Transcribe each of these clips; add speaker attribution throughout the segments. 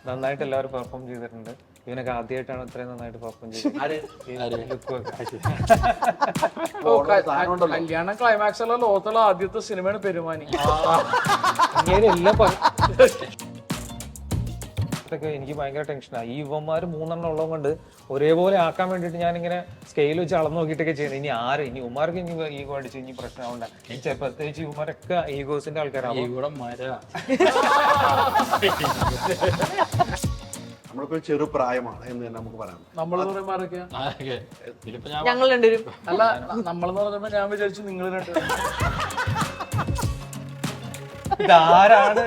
Speaker 1: നന്നായിട്ട് എല്ലാവരും പെർഫോം ചെയ്തിട്ടുണ്ട്. ഇവനൊക്കെ ആദ്യമായിട്ടാണ് ഇത്രയും നന്നായിട്ട് പെർഫോം ചെയ്തത്.
Speaker 2: കല്യാണ ക്ലൈമാക്സ് ഉള്ള ലോകത്തുള്ള ആദ്യത്തെ സിനിമയാണ് പെരുമാനി.
Speaker 1: എല്ലാം എനിക്ക് ഭയങ്കര ടെൻഷനാണ്. ഈ യുവന്മാർ 3 ഉള്ളത് കൊണ്ട് ഒരേപോലെ ആക്കാൻ വേണ്ടിയിട്ട് ഞാനിങ്ങനെ സ്കെയിൽ വെച്ച് അളന്ന് നോക്കിയിട്ടൊക്കെ ചെയ്യുന്നത്. ഇനി ഉമ്മാർക്ക് ഇനി ഈഗോ അടിച്ച് ഇനി പ്രശ്നമുണ്ട്. പ്രത്യേകിച്ച് യുവന്മാരൊക്കെ ഈഗോസിന്റെ ആൾക്കാരാണ്.
Speaker 3: നമ്മളിപ്പോ ചെറു പ്രായമാണ് എന്ന് തന്നെ നമുക്ക് പറയാം.
Speaker 4: ഞങ്ങൾ രണ്ടുപേരും
Speaker 2: അല്ല, നമ്മളെന്ന് പറയുമ്പോ ഞാൻ വിചാരിച്ചു നിങ്ങൾ രണ്ടുപേരും.
Speaker 1: ഇതാരാണ്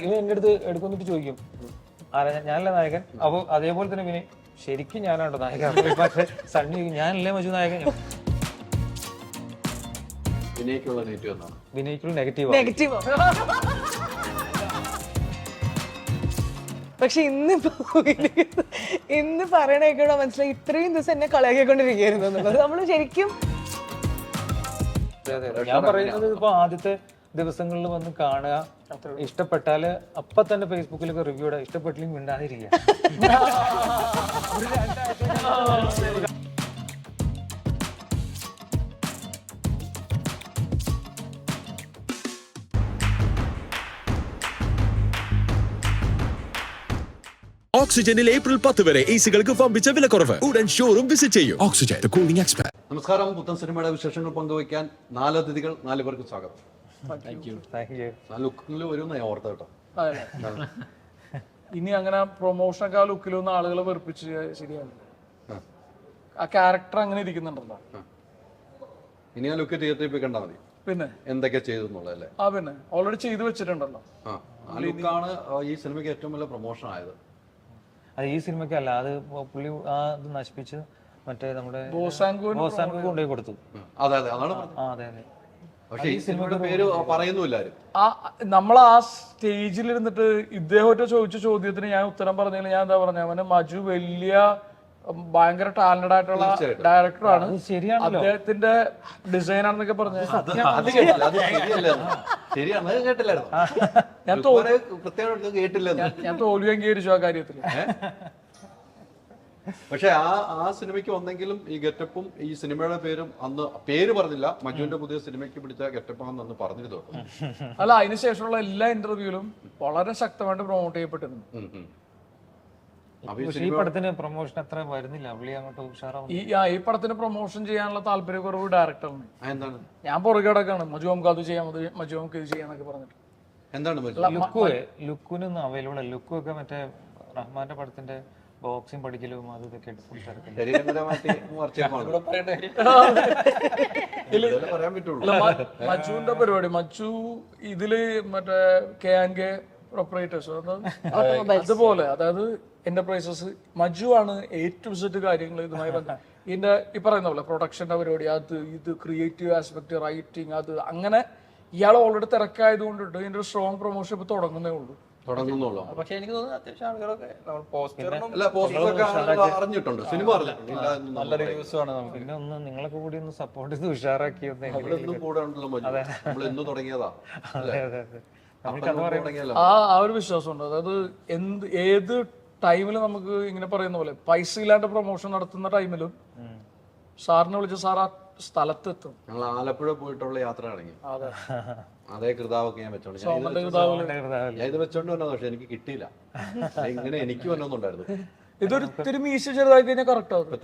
Speaker 1: ഇവൻ എന്റെ അടുത്ത് എടുക്കൊന്നിട്ട് ചോദിക്കും, ആരാ ഞാനല്ലേ നായകൻ? അപ്പൊ അതേപോലെ തന്നെ പിന്നെ ശരിക്കും ഞാനാണോ നായകൻ? പക്ഷെ സണ്ണി ഞാനല്ലേ മജു നായകൻ?
Speaker 3: വിനയ്ക്കുള്ള നെഗറ്റീവ് എന്നാണ്.
Speaker 1: വിനയ്ക്കുള്ള നെഗറ്റീവ്.
Speaker 4: പക്ഷെ ഇന്ന് പറയണേക്കോടെ മനസ്സിലായി ഇത്രയും ദിവസം എന്നെ കളിയാക്കിക്കൊണ്ടിരിക്കുകയായിരുന്നു എന്നുള്ളത്. നമ്മള് ശരിക്കും
Speaker 1: ഞാൻ പറയുന്നത് ഇപ്പൊ ആദ്യത്തെ ദിവസങ്ങളിൽ വന്ന് കാണുക, ഇഷ്ടപ്പെട്ടാല് അപ്പൊ തന്നെ ഫേസ്ബുക്കിലൊക്കെ റിവ്യൂ ഇടുക, ഇഷ്ടപ്പെട്ടില്ലെങ്കിൽ മിണ്ടാതിരിക്കുക.
Speaker 5: ഓക്സിജനിൽ ഏപ്രിൽ 10 വരെ എസികൾക്ക് വമ്പിച്ച വിലക്കുറവ്. ഉടൻ ഷോറൂം വിസിറ്റ് ചെയ്യൂ. Oxygen, the cooling expert.
Speaker 3: നമസ്കാരം. പുത്തൻ സിനിമയുടെ വിശേഷങ്ങൾ പങ്കുവയ്ക്കാൻ 4 അതിഥികൾ, 4 പേർക്ക് സ്വാഗതം. ലുക്കിൽ വരുമെന്ന് ഞാൻ ഓർത്ത കേട്ടോ.
Speaker 2: ഇനി അങ്ങനെ പ്രൊമോഷനൊക്കെ ആ ലുക്കിലൊന്നും ആളുകളെ വെറുപ്പിച്ച് ശരിയാണ്. ആ ക്യാരക്ടർ അങ്ങനെ ഇരിക്കുന്നുണ്ടല്ലോ.
Speaker 3: ഇനി ആ ലുക്ക് തിയേറ്ററിൽ പോയി കണ്ടാൽ മതി.
Speaker 2: പിന്നെ
Speaker 3: എന്തൊക്കെ ചെയ്തു എന്നുള്ളതല്ലേ?
Speaker 2: പിന്നെ ഓൾറെഡി ചെയ്തു വെച്ചിട്ടുണ്ടല്ലോ.
Speaker 3: ആ ലുക്കാണ് ഈ സിനിമയ്ക്ക് ഏറ്റവും വലിയ പ്രൊമോഷൻ ആയത്.
Speaker 1: അത് ഈ സിനിമയ്ക്കല്ല, അത് പുള്ളി ഇത് നശിപ്പിച്ച് മറ്റേ നമ്മുടെ
Speaker 2: ബോസാങ്കു
Speaker 1: കൊണ്ടുപോയി കൊടുത്തു.
Speaker 3: അതെ അതെ, അതാണ്.
Speaker 1: അതെ അതെ.
Speaker 3: പക്ഷെ ഈ സിനിമയുടെ പേര് പറയുന്നില്ലാരും.
Speaker 2: നമ്മൾ ആ സ്റ്റേജിൽ ഇരുന്നിട്ട് ഇദ്ദേഹത്തെ ചോദിച്ച ചോദ്യത്തിന് ഞാൻ ഉത്തരം പറഞ്ഞതിൽ ഞാൻ എന്താ പറഞ്ഞ, അവന് മജു വലിയ ഭയങ്കര ടാലന്റഡ് ആയിട്ടുള്ള ഡയറക്ടറാണ്, അദ്ദേഹത്തിന്റെ ഡിസൈൻ ആണെന്നൊക്കെ പറഞ്ഞു. ഞാൻ തോൽവി അംഗീകരിച്ചു ആ കാര്യത്തിൽ.
Speaker 3: പക്ഷെ ആ സിനിമയ്ക്ക് വന്നെങ്കിലും ഈ ഗെറ്റപ്പും ഈ സിനിമയുടെ പേരും അന്ന് പേര് പറഞ്ഞില്ല. മജുവിന്റെ പുതിയ സിനിമയ്ക്ക് പിടിച്ച ഗെറ്റപ്പാണെന്ന് അന്ന് പറഞ്ഞിരുന്നു.
Speaker 2: അല്ല, അതിനുശേഷമുള്ള എല്ലാ ഇന്റർവ്യൂവിലും വളരെ ശക്തമായിട്ട് പ്രൊമോട്ട് ചെയ്യപ്പെട്ടിരുന്നു.
Speaker 1: ഈ പടത്തിന് പ്രൊമോഷൻ അത്ര വരുന്നില്ല. അങ്ങോട്ട്
Speaker 2: ഈ പടത്തിന് പ്രൊമോഷൻ ചെയ്യാനുള്ള താല്പര്യക്കുറവ് ഡയറക്ടറിന്.
Speaker 3: എന്താണ്?
Speaker 2: ഞാൻ പുറകെ കിടക്കാണ്, മജു നമുക്ക് അത് ചെയ്യാം, മജു നമുക്ക് ഇത് ചെയ്യാന്നൊക്കെ പറഞ്ഞിട്ട്.
Speaker 3: എന്താണ്
Speaker 1: ലുക്കിനൊന്നും അവൈലബിൾ അല്ല. ലുക്കും ഒക്കെ മറ്റേ റഹ്മാന്റെ പടത്തിന്റെ ബോക്സിംഗ് പഠിക്കലും അത് ഇതൊക്കെ
Speaker 2: മജുവിന്റെ പരിപാടി, മജു ഇതില് മറ്റേ KNK പ്രൊപ്പറേറ്റേഴ്സ് അതുപോലെ, അതായത് എന്റർപ്രൈസസ്, മജു ആണ് ഏറ്റവും സെറ്റ് കാര്യങ്ങൾ ഇതുമായി ബന്ധം. ഇതിന്റെ ഈ പറയുന്ന പോലെ പ്രൊഡക്ഷന്റെ പരിപാടി, അത് ഇത് ക്രിയേറ്റീവ് ആസ്പെക്ട്, റൈറ്റിംഗ്, അത് അങ്ങനെ ഇയാൾ ഓൾറെഡി തിരക്കായത് കൊണ്ടിട്ട് ഇതിന്റെ ഒരു സ്ട്രോങ് പ്രൊമോഷൻ ഇപ്പൊ തുടങ്ങുന്നേ ഉള്ളൂ.
Speaker 1: പക്ഷെ എനിക്ക് തോന്നുന്നു അത്യാവശ്യം ആളുകളൊക്കെ
Speaker 3: അറിഞ്ഞിട്ടുണ്ട്, സിനിമ
Speaker 1: നല്ല റിവ്യൂസ് ആണ്. പിന്നെ ഒന്ന് നിങ്ങളൊക്കെ കൂടി ഒന്ന് സപ്പോർട്ട് ചെയ്ത് ഉഷാറാക്കി
Speaker 2: ആ ഒരു വിശ്വാസമുണ്ട്. അതായത് ഏത് ടൈമിൽ നമുക്ക് ഇങ്ങനെ പറയുന്ന പോലെ പൈസ ഇല്ലാണ്ട് പ്രൊമോഷൻ നടത്തുന്ന ടൈമിലും സാറിനെ വിളിച്ച് സാർ ആ സ്ഥലത്തെത്തും.
Speaker 3: ഞങ്ങൾ ആലപ്പുഴ പോയിട്ടുള്ള യാത്ര ഇറങ്ങി. അതേ കൃതാവൊക്കെ ഞാൻ വെച്ചോണ്ട് ഞാൻ ഇത് വെച്ചോണ്ട് വന്നോ, പക്ഷെ എനിക്ക് കിട്ടിയില്ല. ഇങ്ങനെ എനിക്ക് വന്നൊന്നുണ്ടായിരുന്നു.
Speaker 2: ഇതൊരു ഇത്തിരി മീശ ചെറുതായി കഴിഞ്ഞാൽ കറക്റ്റ് ആവും.
Speaker 3: ഇപ്പൊ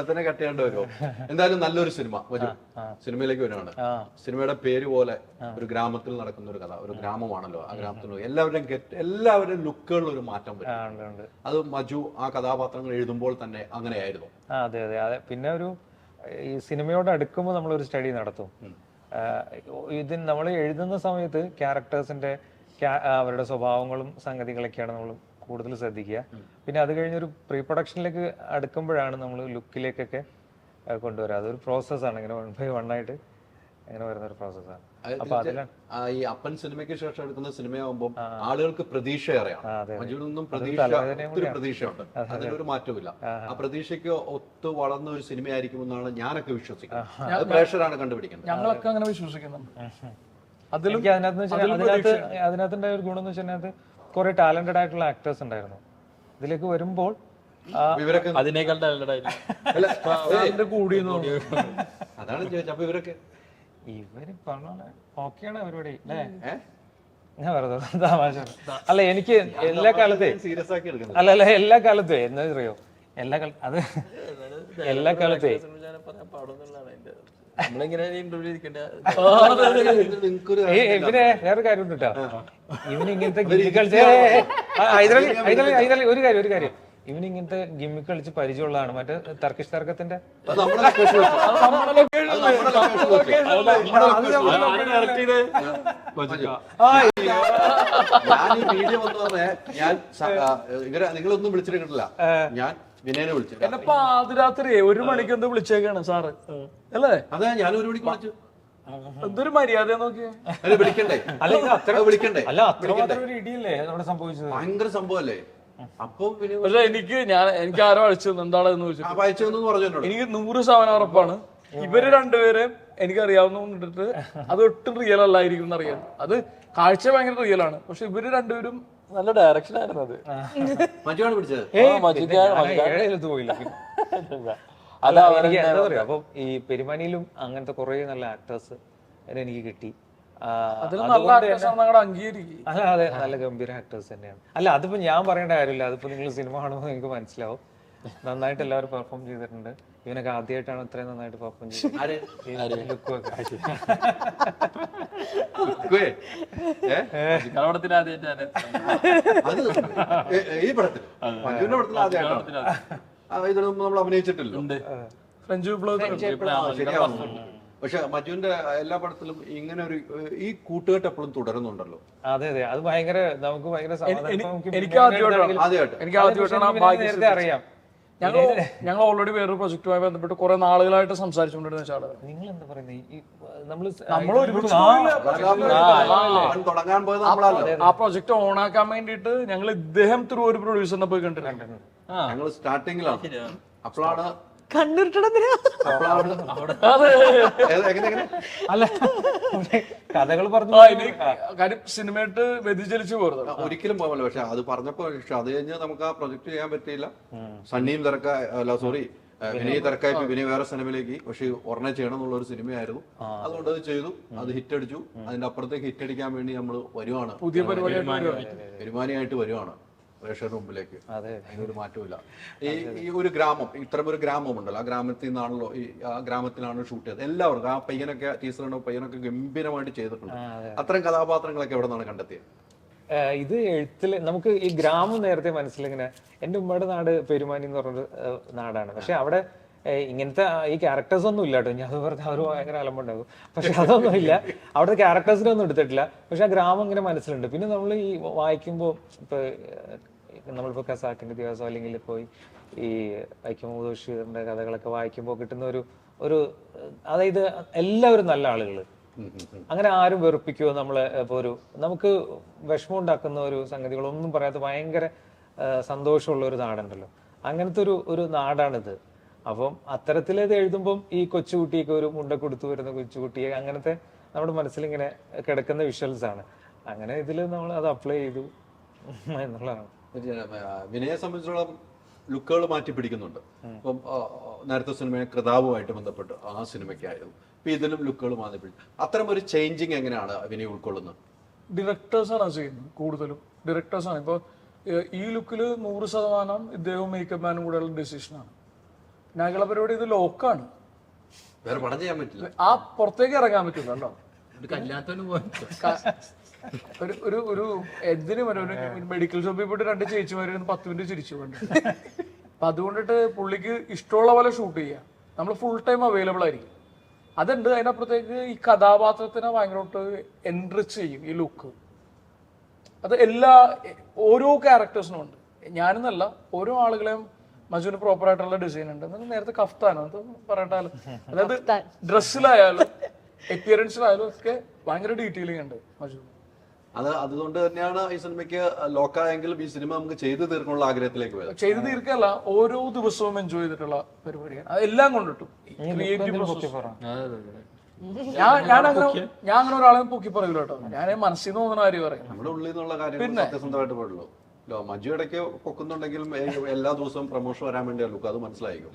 Speaker 3: തന്നെ കട്ടിയാണ്ട് വരുമോ? എന്തായാലും നല്ലൊരു സിനിമ വരും. സിനിമയിലേക്ക് വരുവാണ്. സിനിമയുടെ പേര് പോലെ ഒരു ഗ്രാമത്തിൽ നടക്കുന്ന ഒരു കഥ. ഒരു ഗ്രാമമാണല്ലോ, ആ ഗ്രാമത്തിന് എല്ലാവരും ലുക്കുകളിൽ ഒരു മാറ്റം വരും. അത് മജു ആ കഥാപാത്രങ്ങൾ എഴുതുമ്പോൾ തന്നെ അങ്ങനെയായിരുന്നു.
Speaker 1: അതെ അതെ അതെ. പിന്നെ ഈ സിനിമയോട് അടുക്കുമ്പോൾ നമ്മളൊരു സ്റ്റഡി നടത്തും. ഇതിന് നമ്മൾ എഴുതുന്ന സമയത്ത് ക്യാരക്ടേഴ്സിന്റെ അവരുടെ സ്വഭാവങ്ങളും സംഗതികളൊക്കെയാണ് നമ്മൾ കൂടുതൽ ശ്രദ്ധിക്കുക. പിന്നെ അത് കഴിഞ്ഞൊരു പ്രീ പ്രൊഡക്ഷനിലേക്ക് അടുക്കുമ്പോഴാണ് നമ്മൾ ലുക്കിലേക്കൊക്കെ കൊണ്ടുവരിക. അതൊരു പ്രോസസ്സാണ്, ഇങ്ങനെ 1 by 1 ആയിട്ട് അങ്ങനെ വരുന്ന ഒരു പ്രോസസ്സാണ്. അപ്പൊ അതിലാണ്
Speaker 3: ഈ അപ്പൻ സിനിമയ്ക്ക് ശേഷം എടുക്കുന്ന സിനിമയാകുമ്പോൾ ആളുകൾക്ക് പ്രതീക്ഷ ഏറെയാണ്. മജുവിൽ നിന്നും ഒത്തിരി പ്രതീക്ഷയുണ്ട്, അതിലൊരു മാറ്റമില്ല. ആ പ്രതീക്ഷയ്ക്ക് ഒത്തു വളർന്ന ഒരു സിനിമയായിരിക്കുമെന്നാണ് ഞാനൊക്കെ വിശ്വസിക്കുന്നത്. അത് പ്രേക്ഷകരാണ് കണ്ടുപിടിക്കുന്നത്.
Speaker 2: ഞങ്ങളൊക്കെ അങ്ങനെ വിശ്വസിക്കുന്നുണ്ട്.
Speaker 1: എനിക്ക് അതിനകത്തുണ്ടായ ഒരു ഗുണം എന്ന് വെച്ചാൽ കുറെ ടാലന്റഡ് ആയിട്ടുള്ള ആക്ടേഴ്സ് ഉണ്ടായിരുന്നു. ഇതിലേക്ക് വരുമ്പോൾ
Speaker 3: ഇവരൊക്കെ
Speaker 6: അതിനേക്കാൾ ടാലന്റഡ് ആയിരുന്നു.
Speaker 3: അതാണ് ചോദിച്ചത്. അപ്പൊ ഇവരൊക്കെ
Speaker 1: ഇവര് പറഞ്ഞ ഓക്കെയാണ് പരിപാടി അല്ലേ? ഞാൻ വെറുതെ തമാശ. അല്ല എനിക്ക് എല്ലാ കാലത്തെ
Speaker 3: സീരിയസ് ആക്കി എടുക്കുന്നത്.
Speaker 1: അല്ല എല്ലാ കാലത്തും എന്താ അറിയോ, എല്ലാ കാലത്ത് എല്ലാ കാലത്തെ
Speaker 6: നമ്മളിങ്ങനെ ഇന്റർവ്യൂ ഇരിക്കണ്ട.
Speaker 3: നിങ്ങൾക്കൊരു
Speaker 1: ഇവനെ വേറെ കാര്യം ഉണ്ട് കേട്ടോ. ഇവന് ഇങ്ങനത്തെ ഗിമ്മിക്ക് കളിച്ച് ഒരു കാര്യം ഇവന് ഇങ്ങനത്തെ ഗിമ്മിക്ക് കളിച്ച് പരിചയമുള്ളതാണ്. മറ്റേ തർക്കിഷ് തർക്കത്തിന്റെ
Speaker 3: അത് നമ്മുടെ ലൊക്കേഷൻ വെച്ച്. അത് നമ്മുടെ ലൊക്കേഷൻ വെച്ച്. ഞാൻ ഈ വീഡിയോ വന്നു പറഞ്ഞേ, ഞാൻ ഇവരെ നിങ്ങളൊന്നും വിളിച്ചിട്ടില്ല. ഞാൻ വിനയനെ വിളിച്ചു.
Speaker 2: എന്നെ പാതിരാത്രി 1 മണിക്ക് എന്ത് വിളിച്ചേക്കാണ് സാറ് അല്ലേ?
Speaker 3: അതെ, ഞാൻ 1 മണിക്ക് വിളിച്ചു.
Speaker 2: എന്തൊരു മര്യാദ നോക്കിയേ.
Speaker 3: അല്ല വിളിക്കണ്ടേ? വിളിക്കണ്ടേ?
Speaker 1: അല്ല അത്രമാത്രം ഒരു ഇടിയല്ലേ അവിടെ സംഭവിച്ചത്.
Speaker 3: ഭയങ്കര സംഭവല്ലേ. അപ്പൊ പിന്നെ
Speaker 2: പക്ഷെ എനിക്ക് ആരോ അഴിച്ചു എന്താണെന്ന് ചോദിച്ചു.
Speaker 3: അയച്ചെന്ന് പറഞ്ഞു എന്നോട്.
Speaker 2: എനിക്ക് 100% ഉറപ്പാണ് ഇവര് രണ്ടുപേരും എനിക്കറിയാവുന്ന കൊണ്ടിട്ട് അത് ഒട്ടും റിയൽ അല്ലായിരിക്കും എന്നറിയാം. അത് കാഴ്ച ഭയങ്കര റിയൽ ആണ്. പക്ഷെ ഇവര് രണ്ടുപേരും
Speaker 6: നല്ല ഡയറക്ഷൻ ആയിരുന്നു അത്.
Speaker 3: മജുവാണ് പിടിച്ചത്.
Speaker 1: ഏഴെഴുത്ത് പോയില്ല.
Speaker 6: അല്ല
Speaker 1: എനിക്ക് എന്താ പറയാ, അപ്പൊ ഈ പെരുമാനിയിലും അങ്ങനത്തെ കുറെ നല്ല ആക്ടേഴ്സ് എനിക്ക് കിട്ടി.
Speaker 2: അതിൽ നല്ല ആക്ടേഴ്സ് ആണ് ഞങ്ങളുടെ അംഗീകരിക്കും.
Speaker 1: അല്ല അതെ, നല്ല ഗംഭീര ആക്ടേഴ്സ് തന്നെയാണ്. അല്ല അതിപ്പോ ഞാൻ പറയേണ്ട കാര്യമില്ല, അതിപ്പോ നിങ്ങൾ സിനിമ കാണുമ്പോൾ നിങ്ങൾക്ക് മനസ്സിലാവും. നന്നായിട്ട് എല്ലാവരും പെർഫോം ചെയ്തിട്ടുണ്ട്. ഇവനൊക്കെ ആദ്യമായിട്ടാണ് ഇത്രയും നന്നായിട്ട് പെർഫോം ചെയ്തത്.
Speaker 6: പടത്തിന് ആദ്യമായിട്ടാണ്
Speaker 3: അത് ഈ പടത്തിൽ മജുവിന്റെ പടത്തിൽ ആദ്യമായിട്ടാണ്. ഇതിന് മുമ്പ് നമ്മൾ അഭിനയിച്ചിട്ടില്ലോ.
Speaker 2: ഫ്രഞ്ച് വിപ്ലവം
Speaker 3: ശരിയാവും. പക്ഷെ മജുവിന്റെ എല്ലാ പടത്തിലും ഇങ്ങനെ ഒരു ഈ കൂട്ടുകെട്ട് എപ്പോഴും തുടരുന്നുണ്ടല്ലോ.
Speaker 1: അതെ അതെ, അത് ഭയങ്കര നമുക്ക് ഭയങ്കര
Speaker 2: എനിക്ക് ആദ്യമായിട്ടാണ്
Speaker 1: നേരത്തെ അറിയാം.
Speaker 2: ഞങ്ങൾ ഓൾറെഡി വേറൊരു പ്രൊജക്റ്റുമായി ബന്ധപ്പെട്ട് കുറെ നാളുകളായിട്ട് സംസാരിച്ചുകൊണ്ടിരുന്ന വെച്ചാൽ
Speaker 1: നിങ്ങൾ എന്താ പറയുന്നത്, നമ്മൾ
Speaker 3: തുടങ്ങാൻ പോയത് നമ്മളല്ല.
Speaker 2: ആ പ്രൊജക്ട് ഓൺ ആക്കാൻ വേണ്ടിയിട്ട് ഞങ്ങൾ ഇദ്ദേഹം ത്രൂ ഒരു പ്രൊഡ്യൂസറിനെ പോയി കണ്ടിട്ടുണ്ട്.
Speaker 3: ഞങ്ങൾ സ്റ്റാർട്ടിങ്ങിലാണ്. അപ്പോഴാണ്
Speaker 1: അല്ല കഥകൾ പറഞ്ഞു
Speaker 2: കാര്യം സിനിമയായിട്ട് വ്യതിചലിച്ചു പോരുന്നത്
Speaker 3: ഒരിക്കലും പോകല്ലോ. പക്ഷെ അത് പറഞ്ഞപ്പോ അത് കഴിഞ്ഞ് നമുക്ക് ആ പ്രൊജക്ട് ചെയ്യാൻ പറ്റിയില്ല. സണ്ണിയും തിരക്കായി, അല്ല സോറി വിനയ് തിരക്കായി, വിനയ് വേറെ സിനിമയിലേക്ക്. പക്ഷെ ഒരെണ്ണ ചെയ്യണം എന്നുള്ള ഒരു സിനിമയായിരുന്നു. അതുകൊണ്ട് അത് ചെയ്തു. അത് ഹിറ്റ് അടിച്ചു. അതിന്റെ അപ്പുറത്തേക്ക് ഹിറ്റ് അടിക്കാൻ വേണ്ടി നമ്മൾ വരുവാണ്,
Speaker 2: പുതിയ പരിപാടി
Speaker 3: വരുമാനിയായിട്ട് വരുവാണ് പ്രേക്ഷകരുടെ മുമ്പിലേക്ക്. അതിനൊരു മാറ്റമില്ല. ഈ ഒരു ഗ്രാമം, ഇത്തരം ഒരു ഗ്രാമം ഉണ്ടല്ലോ, ആ ഗ്രാമത്തിൽ നിന്നാണല്ലോ ആ ഗ്രാമത്തിലാണ് ഷൂട്ട് ചെയ്തത്. എല്ലാവർക്കും ആ പയ്യനൊക്കെ ടീച്ചറിനോ പയ്യനൊക്കെ ഗംഭീരമായിട്ട് ചെയ്തിട്ടുണ്ട്. അത്തരം കഥാപാത്രങ്ങളൊക്കെ എവിടെ നിന്നാണ് കണ്ടെത്തിയത്?
Speaker 1: ഇത് എഴുത്തില് നമുക്ക് ഈ ഗ്രാമം നേരത്തെ മനസ്സിലിങ്ങനെ, എന്റെ ഉമ്മയുടെ നാട് പെരുമാനി എന്ന് പറഞ്ഞൊരു നാടാണ്. പക്ഷെ അവിടെ ഇങ്ങനത്തെ ഈ ക്യാരക്ടേഴ്സ് ഒന്നും ഇല്ല കേട്ടോ. ഞാൻ അത് പറഞ്ഞാൽ അവർ ഭയങ്കര അലമ്പുണ്ടാകും. പക്ഷെ അതൊന്നും ഇല്ല, അവിടുത്തെ ക്യാരക്ടേഴ്സിനെ ഒന്നും എടുത്തിട്ടില്ല. പക്ഷെ ആ ഗ്രാമം ഇങ്ങനെ മനസ്സിലുണ്ട്. പിന്നെ നമ്മൾ ഈ വായിക്കുമ്പോൾ ഇപ്പൊ നമ്മളിപ്പോ ഖസാക്കിന്റെ ദിവസം അല്ലെങ്കിൽ പോയി ഈ വൈക്കം മുഹമ്മദ് ബഷീറിന്റെ കഥകളൊക്കെ വായിക്കുമ്പോൾ കിട്ടുന്ന ഒരു അതായത് എല്ലാവരും നല്ല ആളുകൾ, അങ്ങനെ ആരും വെറുപ്പിക്കുമോ നമ്മളെ. ഇപ്പൊ നമുക്ക് വിഷമം ഉണ്ടാക്കുന്ന ഒരു സംഗതികളൊന്നും പറയാത്ത ഭയങ്കര സന്തോഷമുള്ള ഒരു നാടുണ്ടല്ലോ, അങ്ങനത്തെ ഒരു നാടാണിത്. അപ്പം അത്തരത്തിലേത് എഴുതുമ്പം ഈ കൊച്ചുകുട്ടിയൊക്കെ ഒരു മുണ്ട കൊടുത്തു വരുന്ന കൊച്ചുകുട്ടിയെ അങ്ങനത്തെ നമ്മുടെ മനസ്സിലിങ്ങനെ കിടക്കുന്ന വിഷ്വൽസ് ആണ്. അങ്ങനെ ഇതിൽ നമ്മൾ അത് അപ്ലൈ ചെയ്തു എന്നുള്ളതാണ്.
Speaker 3: വിനയെ സംബന്ധിച്ചോളം ലുക്കുകൾ മാറ്റി പിടിക്കുന്നുണ്ട്. ഇപ്പം നേരത്തെ സിനിമയെ കൃതാവുമായിട്ട് ബന്ധപ്പെട്ട് ആ സിനിമയ്ക്കായിരുന്നു. ഇപ്പൊ ഇതിലും ലുക്കുകൾ മാറ്റി പിടിക്കും. അത്തരം ഒരു ചേഞ്ചിങ് എങ്ങനെയാണ് വിനയ് ഉൾക്കൊള്ളുന്നത്?
Speaker 2: ഡയറക്ടേഴ്സാണ് ചെയ്യുന്നത് കൂടുതലും. ഡയറക്ടേഴ്സാണ്. ഇപ്പോൾ ഈ ലുക്കിൽ 100% ഇദ്ദേഹവും മേക്കപ്പ് മാനും കൂടെയുള്ള ഡിസിഷനാണ്. ഞങ്ങളെ പരിപാടി ഇത് ലോക്കാണ്,
Speaker 3: വേറെ പടം ചെയ്യാൻ പറ്റില്ല.
Speaker 2: ആ പുറത്തേക്ക് ഇറങ്ങാൻ പറ്റില്ലല്ലോ. ഒരു എന്തിനും ഒരു മെഡിക്കൽ ഷോപ്പിൽ പോയിട്ട് 2 ചേച്ചിമാര് 10 മിനിറ്റ് ചിരിച്ചു കൊണ്ട്. അപ്പൊ അതുകൊണ്ടിട്ട് പുള്ളിക്ക് ഇഷ്ടമുള്ള പോലെ ഷൂട്ട് ചെയ്യാം. നമ്മൾ ഫുൾ ടൈം അവൈലബിൾ ആയിരിക്കും. അതുണ്ട്. അതിനപ്പുറത്തേക്ക് ഈ കഥാപാത്രത്തിനെ ഭയങ്കരമായിട്ട് എൻറിച്ച് ചെയ്യും ഈ ലുക്ക്. അത് ഓരോ ക്യാരക്ടേഴ്സിനും ഉണ്ട്. ഞാനെന്നല്ല, ഓരോ ആളുകളെയും മജുവിന് പ്രോപ്പർ ആയിട്ടുള്ള ഡിസൈൻ ഉണ്ട്. നേരത്തെ കഫ്താനോ അത് പറയട്ടാലും, അതായത് ഡ്രസ്സിലായാലും അപ്പിയറൻസിലായാലും ഒക്കെ ഭയങ്കര ഡീറ്റെയിലിംഗ് ഉണ്ട് മജു.
Speaker 3: അതുകൊണ്ട് തന്നെയാണ് ഈ സിനിമയ്ക്ക് ലോക്കായെങ്കിലും ഈ സിനിമ നമുക്ക് ചെയ്തു തീർക്കാനുള്ള ആഗ്രഹത്തിലേക്ക് പോയത്.
Speaker 2: ചെയ്തു തീർക്കല്ല, ഓരോ ദിവസവും എൻജോയ് ചെയ്തിട്ടുള്ള പരിപാടിയാണ്. അതെല്ലാം കൊണ്ടിട്ടും ഞാൻ അങ്ങനെ ഒരാളെ പൊക്കി പറയൂല കേട്ടോ. ഞാൻ മനസ്സിൽ നിന്ന് തോന്നുന്ന കാര്യം പറയും.
Speaker 3: നമ്മുടെ ഉള്ളിൽ നിന്നുള്ള കാര്യങ്ങൾ സത്യസന്ധമായിട്ട് പാടുള്ളൂ. മഞ്ജു ഇടയ്ക്ക് പൊക്കുന്നുണ്ടെങ്കിലും എല്ലാ ദിവസവും പ്രൊമോഷൻ വരാൻ വേണ്ടിയാ ലുക്ക്, അത് മനസ്സിലായിരിക്കും.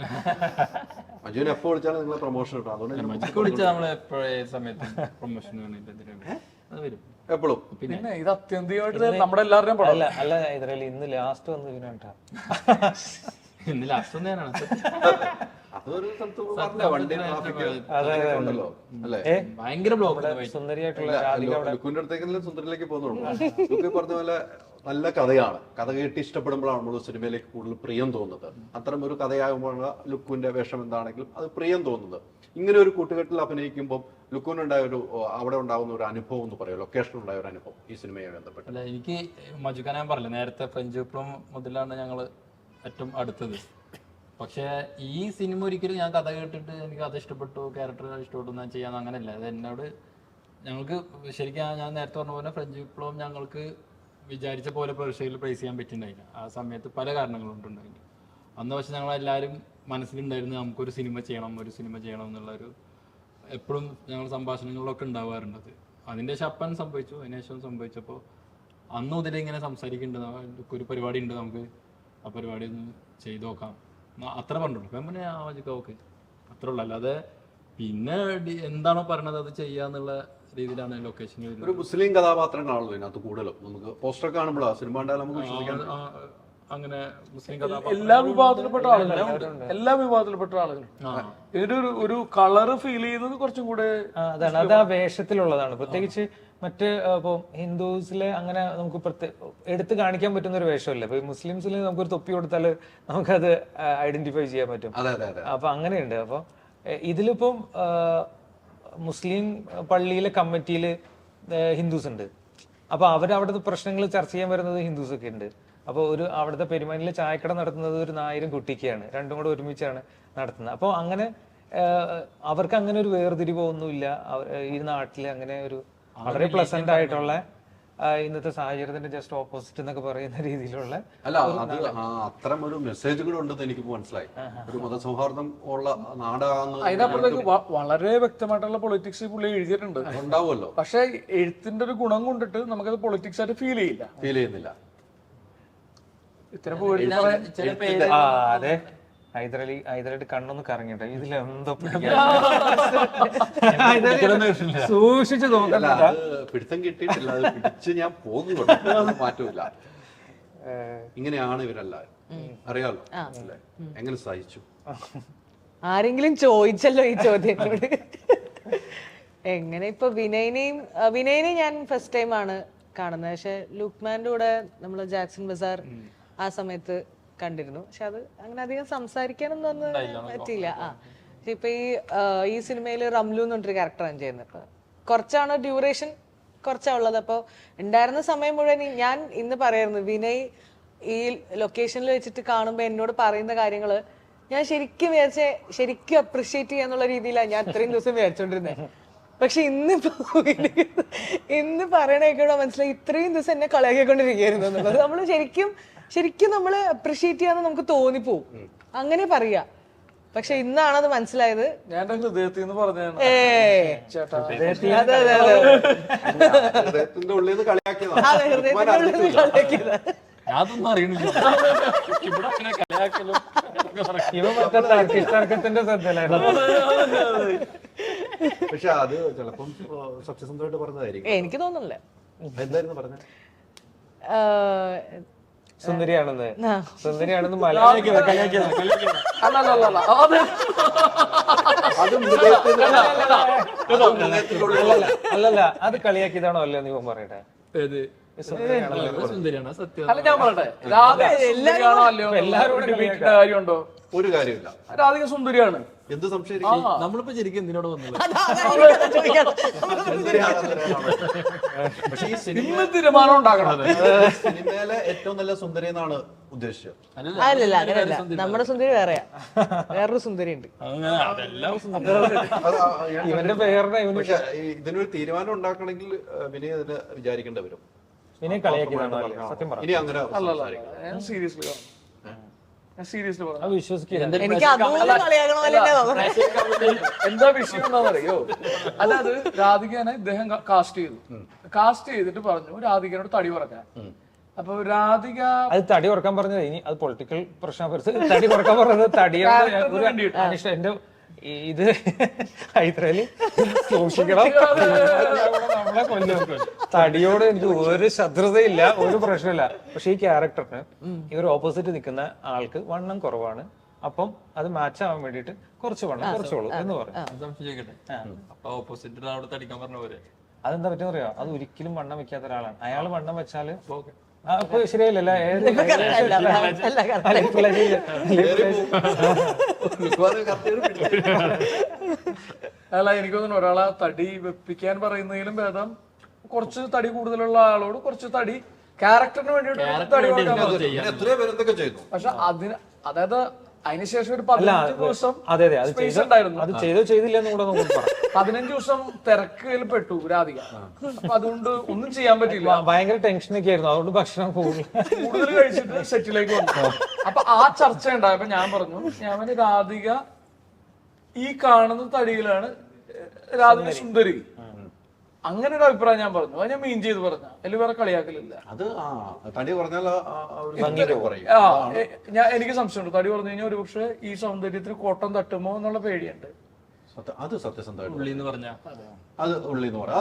Speaker 3: മഞ്ജുവിനെ എപ്പോ വിളിച്ചാലും നിങ്ങൾ പ്രൊമോഷൻ കിട്ടും. അതുകൊണ്ട്
Speaker 6: വിളിച്ചാൽ നമ്മള് എപ്പോഴേ സമയത്ത് പ്രൊമോഷൻ വരും
Speaker 3: എപ്പോഴും.
Speaker 2: പിന്നെ ഇത് അത്യന്തികമായിട്ട് നമ്മുടെ എല്ലാവരുടെയും പടം.
Speaker 1: അല്ല ഇതിൽ ഇന്ന് ലാസ്റ്റ് വന്ന് ഇതിനാ
Speaker 6: ഇന്ന് ലാസ്റ്റ് തന്നെയാണ്.
Speaker 3: അതൊരു സ്ഥലത്ത് പറഞ്ഞ വണ്ടി ട്രാഫിക് ഉണ്ടല്ലോ അല്ലേ,
Speaker 6: ഭയങ്കര ബ്ലോക്ക്.
Speaker 1: സുന്ദരിയായിട്ടുള്ള
Speaker 3: ലുക്കിന്റെ അടുത്തേക്കല്ലേ സുന്ദരിലേക്ക് പോകുന്നുള്ളൂ. ലുക്ക് പറഞ്ഞ പോലെ നല്ല കഥയാണ്. കഥ കേട്ട് ഇഷ്ടപ്പെടുമ്പോഴാണ് നമ്മൾ സിനിമയിലേക്ക് കൂടുതൽ പ്രിയം തോന്നുന്നത്. അത്തരം ഒരു കഥയാകുമ്പോഴാണ് ലുക്കുവിന്റെ വേഷം എന്താണെങ്കിലും അത് പ്രിയം തോന്നുന്നത്. ഇങ്ങനെ ഒരു കൂട്ടുകെട്ടിൽ അഭിനയിക്കുമ്പോൾ ലുക്കുവിനുണ്ടായ അവിടെ ഉണ്ടാകുന്ന ഒരു അനുഭവം എന്ന് പറയാം, ലൊക്കേഷൻ ഉണ്ടായ ഒരു അനുഭവം ഈ സിനിമയെ ബന്ധപ്പെട്ട്.
Speaker 6: അല്ല, എനിക്ക് മജുഖാൻ ഞാൻ പറഞ്ഞില്ല നേരത്തെ, ഫ്രഞ്ച് വിപ്ലവം മുതലാണ് ഞങ്ങൾ ഏറ്റവും അടുത്തത്. പക്ഷേ ഈ സിനിമ ഒരിക്കലും ഞാൻ കഥ കേട്ടിട്ട് എനിക്ക് കഥ ഇഷ്ടപ്പെട്ടു, ക്യാരക്ടർ ഇഷ്ടപ്പെട്ടു ഞാൻ ചെയ്യാന്ന് അങ്ങനെയല്ല. അത് എന്നോട് ഞങ്ങൾക്ക് ശരിക്കും ഞാൻ നേരത്തെ പറഞ്ഞ പോലെ ഫ്രഞ്ച് വിപ്ലവം ഞങ്ങൾക്ക് വിചാരിച്ച പോലെ പ്രേക്ഷകരിൽ പ്രൈസ് ചെയ്യാൻ പറ്റിയിട്ടുണ്ടായില്ല. ആ സമയത്ത് പല കാരണങ്ങളുണ്ടായിരുന്നു. അന്ന് പക്ഷെ ഞങ്ങളെല്ലാവരും മനസ്സിലുണ്ടായിരുന്നു നമുക്കൊരു സിനിമ ചെയ്യണം എന്നുള്ളൊരു എപ്പോഴും ഞങ്ങൾ സംഭാഷണങ്ങളിലൊക്കെ ഉണ്ടാവാറുണ്ട്. അതിൻ്റെ ശപ്പം സംഭവിച്ചു. അതിനുശേഷം സംഭവിച്ചപ്പോൾ അന്ന് മുതലേ ഇങ്ങനെ സംസാരിക്കുന്നുണ്ട്, ഒരു പരിപാടി ഉണ്ട്, നമുക്ക് ആ പരിപാടി ഒന്ന് ചെയ്തു നോക്കാം, അത്ര പറഞ്ഞുള്ളൂ. അപ്പം പിന്നെ ഓക്കെ അത്ര ഉള്ളു. അല്ലാതെ പിന്നെ എന്താണോ പറഞ്ഞത് അത് ചെയ്യാന്നുള്ള രീതിയിലാണ് ലൊക്കേഷൻ.
Speaker 3: ഒരു മുസ്ലിം കഥാപാത്രങ്ങളാണല്ലോ ഇതിനകത്ത് കൂടുതലും. നമുക്ക് പോസ്റ്റർ കാണുമ്പോഴാണ് സിനിമ ഉണ്ടായാലും നമുക്ക് വിശ്വസിക്കാൻ
Speaker 6: അങ്ങനെ മുസ്ലിം
Speaker 2: എല്ലാ വിഭാഗത്തിൽപ്പെട്ട ആളുകളും ഇതിന്റെ ഒരു കളറ് ഫീൽ ചെയ്യുന്നത് കുറച്ചും കൂടെ
Speaker 1: അതാണ്, അത് ആ വേഷത്തിലുള്ളതാണ്. പ്രത്യേകിച്ച് മറ്റ് ഇപ്പൊ ഹിന്ദുസിലെ അങ്ങനെ നമുക്ക് എടുത്ത് കാണിക്കാൻ പറ്റുന്ന ഒരു വേഷമല്ല. ഇപ്പൊ മുസ്ലിംസിൽ നമുക്കൊരു തൊപ്പി കൊടുത്താൽ നമുക്കത് ഐഡന്റിഫൈ ചെയ്യാൻ പറ്റും. അപ്പൊ അങ്ങനെയുണ്ട്. അപ്പൊ ഇതിലിപ്പം മുസ്ലിം പള്ളിയിലെ കമ്മിറ്റിയില് ഹിന്ദുസ് ഉണ്ട്. അപ്പൊ അവരവിടുത്തെ പ്രശ്നങ്ങൾ ചർച്ച ചെയ്യാൻ വരുന്നത് ഹിന്ദുസ് ഒക്കെ ഉണ്ട്. അപ്പോൾ അവിടുത്തെ പെരുമാനിലെ ചായക്കട നടത്തുന്നത് ഒരു 1000 കുട്ടിക്കാണ്, രണ്ടും കൂടെ ഒരുമിച്ചാണ് നടത്തുന്നത്. അപ്പോൾ അങ്ങനെ അവർക്ക് അങ്ങനെ ഒരു വേർതിരിവോ ഒന്നുമില്ല. ഈ നാട്ടിൽ അങ്ങനെ ഒരു വളരെ പ്ലസന്റ് ആയിട്ടുള്ള ഇന്നത്തെ സാഹചര്യത്തിന്റെ ജസ്റ്റ് ഓപ്പോസിറ്റ് എന്നൊക്കെ പറയുന്ന രീതിയിലുള്ള
Speaker 3: അത്തരം ഒരു മെസ്സേജ് കൂടെ ഉണ്ടെന്ന് എനിക്ക് മനസ്സിലായി. ഒരു മതസൗഹാർദ്ദം ഉള്ള നാടാന്ന്
Speaker 2: അതിനപ്പുറത്തേക്ക് വളരെ വ്യക്തമായിട്ടുള്ള പൊളിറ്റിക്സ് പുള്ളി എഴുതിയിട്ടുണ്ട്,
Speaker 3: ഉണ്ടാവുമല്ലോ.
Speaker 2: പക്ഷെ എഴുത്തിന്റെ ഒരു ഗുണം കൊണ്ടിട്ട് നമുക്കത് പൊളിറ്റിക്സ് ആയിട്ട് ഫീൽ ചെയ്യുന്നില്ല.
Speaker 1: അതെ, ഹൈദരാലി കണ്ണൊന്ന് കറങ്ങിട്ടെ, ഇതിലെന്തോ സൂക്ഷിച്ചു നോക്കല്ല.
Speaker 3: പിടുത്തം കിട്ടിയിട്ടില്ല, അത് പിടിച്ച് ഞാൻ പോകുന്നുണ്ട്, മാറ്റമില്ല. ഇങ്ങനെയാണ് ഇവരെല്ലാവരും, അറിയാലോ അല്ലേ? എങ്ങനെ സഹിച്ചു?
Speaker 4: ആരെങ്കിലും ചോദിച്ചല്ലോ ഈ ചോദ്യത്തോട്. എങ്ങനെ ഇപ്പൊ വിനയനെയും ഞാൻ ഫസ്റ്റ് ടൈം ആണ് കാണുന്നത്. പക്ഷെ ലുക്മാന്റെ കൂടെ നമ്മള് ജാക്സൺ ബസാർ ആ സമയത്ത് കണ്ടിരുന്നു. പക്ഷെ അത് അങ്ങനെ അധികം സംസാരിക്കാനൊന്നും പറ്റിയില്ല. പക്ഷെ ഇപ്പൊ ഈ സിനിമയിൽ റംലു എന്ന് പറഞ്ഞൊരു ക്യാരക്ടറാണ് ചെയ്യുന്നത്. ഇപ്പൊ കുറച്ചാണ് ഡ്യൂറേഷൻ, കുറച്ചാ ഉള്ളത്. അപ്പൊ ഉണ്ടായിരുന്ന സമയം മുഴുവൻ ഞാൻ ഇന്ന് പറയായിരുന്നു, വിനയ് ഈ ലൊക്കേഷനിൽ വെച്ചിട്ട് കാണുമ്പോ എന്നോട് പറയുന്ന കാര്യങ്ങള് ഞാൻ ശരിക്കും അപ്രിഷിയേറ്റ് ചെയ്യാന്നുള്ള രീതിയിലാണ് ഞാൻ ഇത്രയും ദിവസം വിചാരിച്ചോണ്ടിരുന്നത്. പക്ഷെ ഇന്ന് പറയണേക്കൂടെ മനസ്സിലായി ഇത്രയും ദിവസം എന്നെ കളിയാക്കിക്കൊണ്ടിരിക്കുകയായിരുന്നു എന്നുള്ളത്. നമ്മള് ശരിക്കും നമ്മള് അപ്രിഷിയേറ്റ് ചെയ്യാന്ന് നമുക്ക് തോന്നിപ്പോവും, അങ്ങനെ പറയാ. പക്ഷെ ഇന്നാണത് മനസ്സിലായത്.
Speaker 2: ഞാൻ ഹൃദയത്തിൽ നിന്ന് പറഞ്ഞതാണ്.
Speaker 3: ഹൃദയത്തിന്റെ ഉള്ളിൽ നിന്ന്
Speaker 4: അതെ, ഹൃദയത്തിന്റെ ഉള്ളിൽ നിന്ന് കളിയാക്കിയതാ.
Speaker 6: അതൊന്നും അറിയണില്ല.
Speaker 1: തർക്കത്തിന്റെ ശ്രദ്ധയിലായിരുന്നു.
Speaker 3: പക്ഷെ അത് ചിലപ്പം സത്യസന്ധമായിട്ട് പറഞ്ഞതായിരിക്കും.
Speaker 4: എനിക്ക് തോന്നുന്നില്ല.
Speaker 3: എന്തായിരുന്നു പറഞ്ഞത്?
Speaker 1: സുന്ദരിയാണെന്ന് അല്ലല്ല, അത് കളിയാക്കിയതാണോ അല്ലേ നീ പറയട്ടെ?
Speaker 6: സുന്ദരിയാണ് സത്യം.
Speaker 2: അല്ല ഞാൻ പറയട്ടെ, എല്ലാവരും കാര്യമുണ്ടോ?
Speaker 3: ഒരു കാര്യമില്ല,
Speaker 2: രാധിക സുന്ദരിയാണ്.
Speaker 3: എന്ത് സംശയം?
Speaker 6: നമ്മളിപ്പോ ശരിക്കും എന്തിനോട് വന്നത്?
Speaker 3: പക്ഷെ ഈ
Speaker 2: ഇന്ന് തീരുമാനം ഉണ്ടാക്കണം.
Speaker 3: സിനിമയിലെ ഏറ്റവും നല്ല സുന്ദരി എന്നാണ് ഉദ്ദേശിച്ചത്.
Speaker 4: അല്ലല്ല, അങ്ങനെയല്ല. നമ്മുടെ സുന്ദരി വേറെയാ, വേറൊരു സുന്ദരി ഉണ്ട്.
Speaker 1: ഇവന്റെ പേരുടെ
Speaker 3: പക്ഷെ ഇതിനൊരു തീരുമാനം ഉണ്ടാക്കണമെങ്കിൽ വിനയ് അതിന് വിചാരിക്കേണ്ടി വരും.
Speaker 1: വിനയ് കളിയാക്കിയതാണോ? സത്യം പറഞ്ഞു.
Speaker 3: ഇനി അങ്ങനെ
Speaker 2: സീരിയസ്ലി ഞാൻ സീരിയസ്ലി പറഞ്ഞു.
Speaker 1: അത് വിശ്വസിക്കുക.
Speaker 4: എനിക്ക് അതുപോലെ കളിയാക്കണ പോലെ തന്നെ തോന്നുന്നു.
Speaker 2: എന്താ വിഷയം എന്താണെന്നറിയോ? അതായത് രാധികനെ ഇദ്ദേഹം കാസ്റ്റ് ചെയ്തിട്ട് പറഞ്ഞു രാധികനോട് തടി കുറക്കാൻ. അപ്പൊ രാധിക
Speaker 1: അത് തടി കുറക്കാൻ പറഞ്ഞത് ഇനി അത് പൊളിറ്റിക്കൽ പ്രശ്നം. തടി കുറക്കാൻ പറഞ്ഞത് തടിയോട് അനിഷ്ടം. എന്റെ ഇത് ഹൈദരാലി സൂക്ഷിക്കണം, നമ്മളെ കൊല്ലും. തടിയോട് എനിക്ക് ഒരു ശത്രുതയില്ല, ഒരു പ്രശ്നമില്ല. പക്ഷെ ഈ ക്യാരക്ടറിന് ഇവർ ഓപ്പോസിറ്റ് നിൽക്കുന്ന ആൾക്ക് വണ്ണം കുറവാണ്. അപ്പം അത് മാച്ച് ആവാൻ വേണ്ടിട്ട് കുറച്ച് വണ്ണം കുറച്ചോളൂ എന്ന് പറയും.
Speaker 6: സംശയിക്കട്ടെ, അപ്പൊ ഓപ്പോസിറ്റ് അവിടെ തടിക്കാൻ പറഞ്ഞ പോലെ
Speaker 1: അതെന്താ പറ്റുന്ന അറിയാം? അത് ഒരിക്കലും വണ്ണം വെക്കാത്ത ഒരാളാണ്. അയാൾ വണ്ണം വെച്ചാല് അപ്പൊ ശരിയല്ലല്ലേ?
Speaker 2: അല്ല, എനിക്ക് തോന്നുന്നു ഒരാളെ തടി വെപ്പിക്കാൻ പറയുന്നതിലും ഭേദം കുറച്ച് തടി കൂടുതലുള്ള ആളോട് കുറച്ച് തടി ക്യാരക്ടറിന് വേണ്ടിയിട്ട് തടി കൊടുക്കാൻ പറയും.
Speaker 3: എത്രയോ പേര് എന്തൊക്കെ ചെയ്തു.
Speaker 2: പക്ഷെ അതായത് അതിനുശേഷം ഒരു 15 ദിവസം
Speaker 1: അതെ അതെ, അത്
Speaker 2: സ്പേസ് ഉണ്ടായിരുന്നു.
Speaker 1: അത് ചെയ്തില്ല എന്ന് കൂടെ നമുക്ക് പറയാം.
Speaker 2: 15 ദിവസം തിരക്കിൽ പെട്ടു രാധിക. അപ്പൊ അതുകൊണ്ട് ഒന്നും ചെയ്യാൻ പറ്റില്ല.
Speaker 1: ഭയങ്കര ടെൻഷനൊക്കെ ആയിരുന്നു. അതുകൊണ്ട് ഭക്ഷണം
Speaker 2: കൂടുതൽ കഴിച്ചിട്ട് സെറ്റിലേക്ക് വന്നു. അപ്പൊ ആ ചർച്ച ഉണ്ടായപ്പോ ഞാൻ പറഞ്ഞു, ഞാൻ രാധിക ഈ കാണുന്ന തടിയിലാണ് രാധിക സുന്ദരി, അങ്ങനെ ഒരു അഭിപ്രായം ഞാൻ പറഞ്ഞു. അത് ഞാൻ മീൻ ചെയ്ത് പറഞ്ഞ അതിൽ വേറെ കളിയാക്കലില്ല.
Speaker 3: അത് തടി പറഞ്ഞാൽ
Speaker 2: എനിക്ക് സംശയമുണ്ട്. തടി പറഞ്ഞു കഴിഞ്ഞാൽ ഒരുപക്ഷെ ഈ സൗന്ദര്യത്തിന് കോട്ടം തട്ടുമോ എന്നുള്ള പേടിയുണ്ട്.
Speaker 3: അത് സത്യസന്ധമായിട്ട്
Speaker 6: ഉള്ളി എന്ന് പറഞ്ഞ
Speaker 3: അത് ഉള്ളി എന്ന് പറയാം.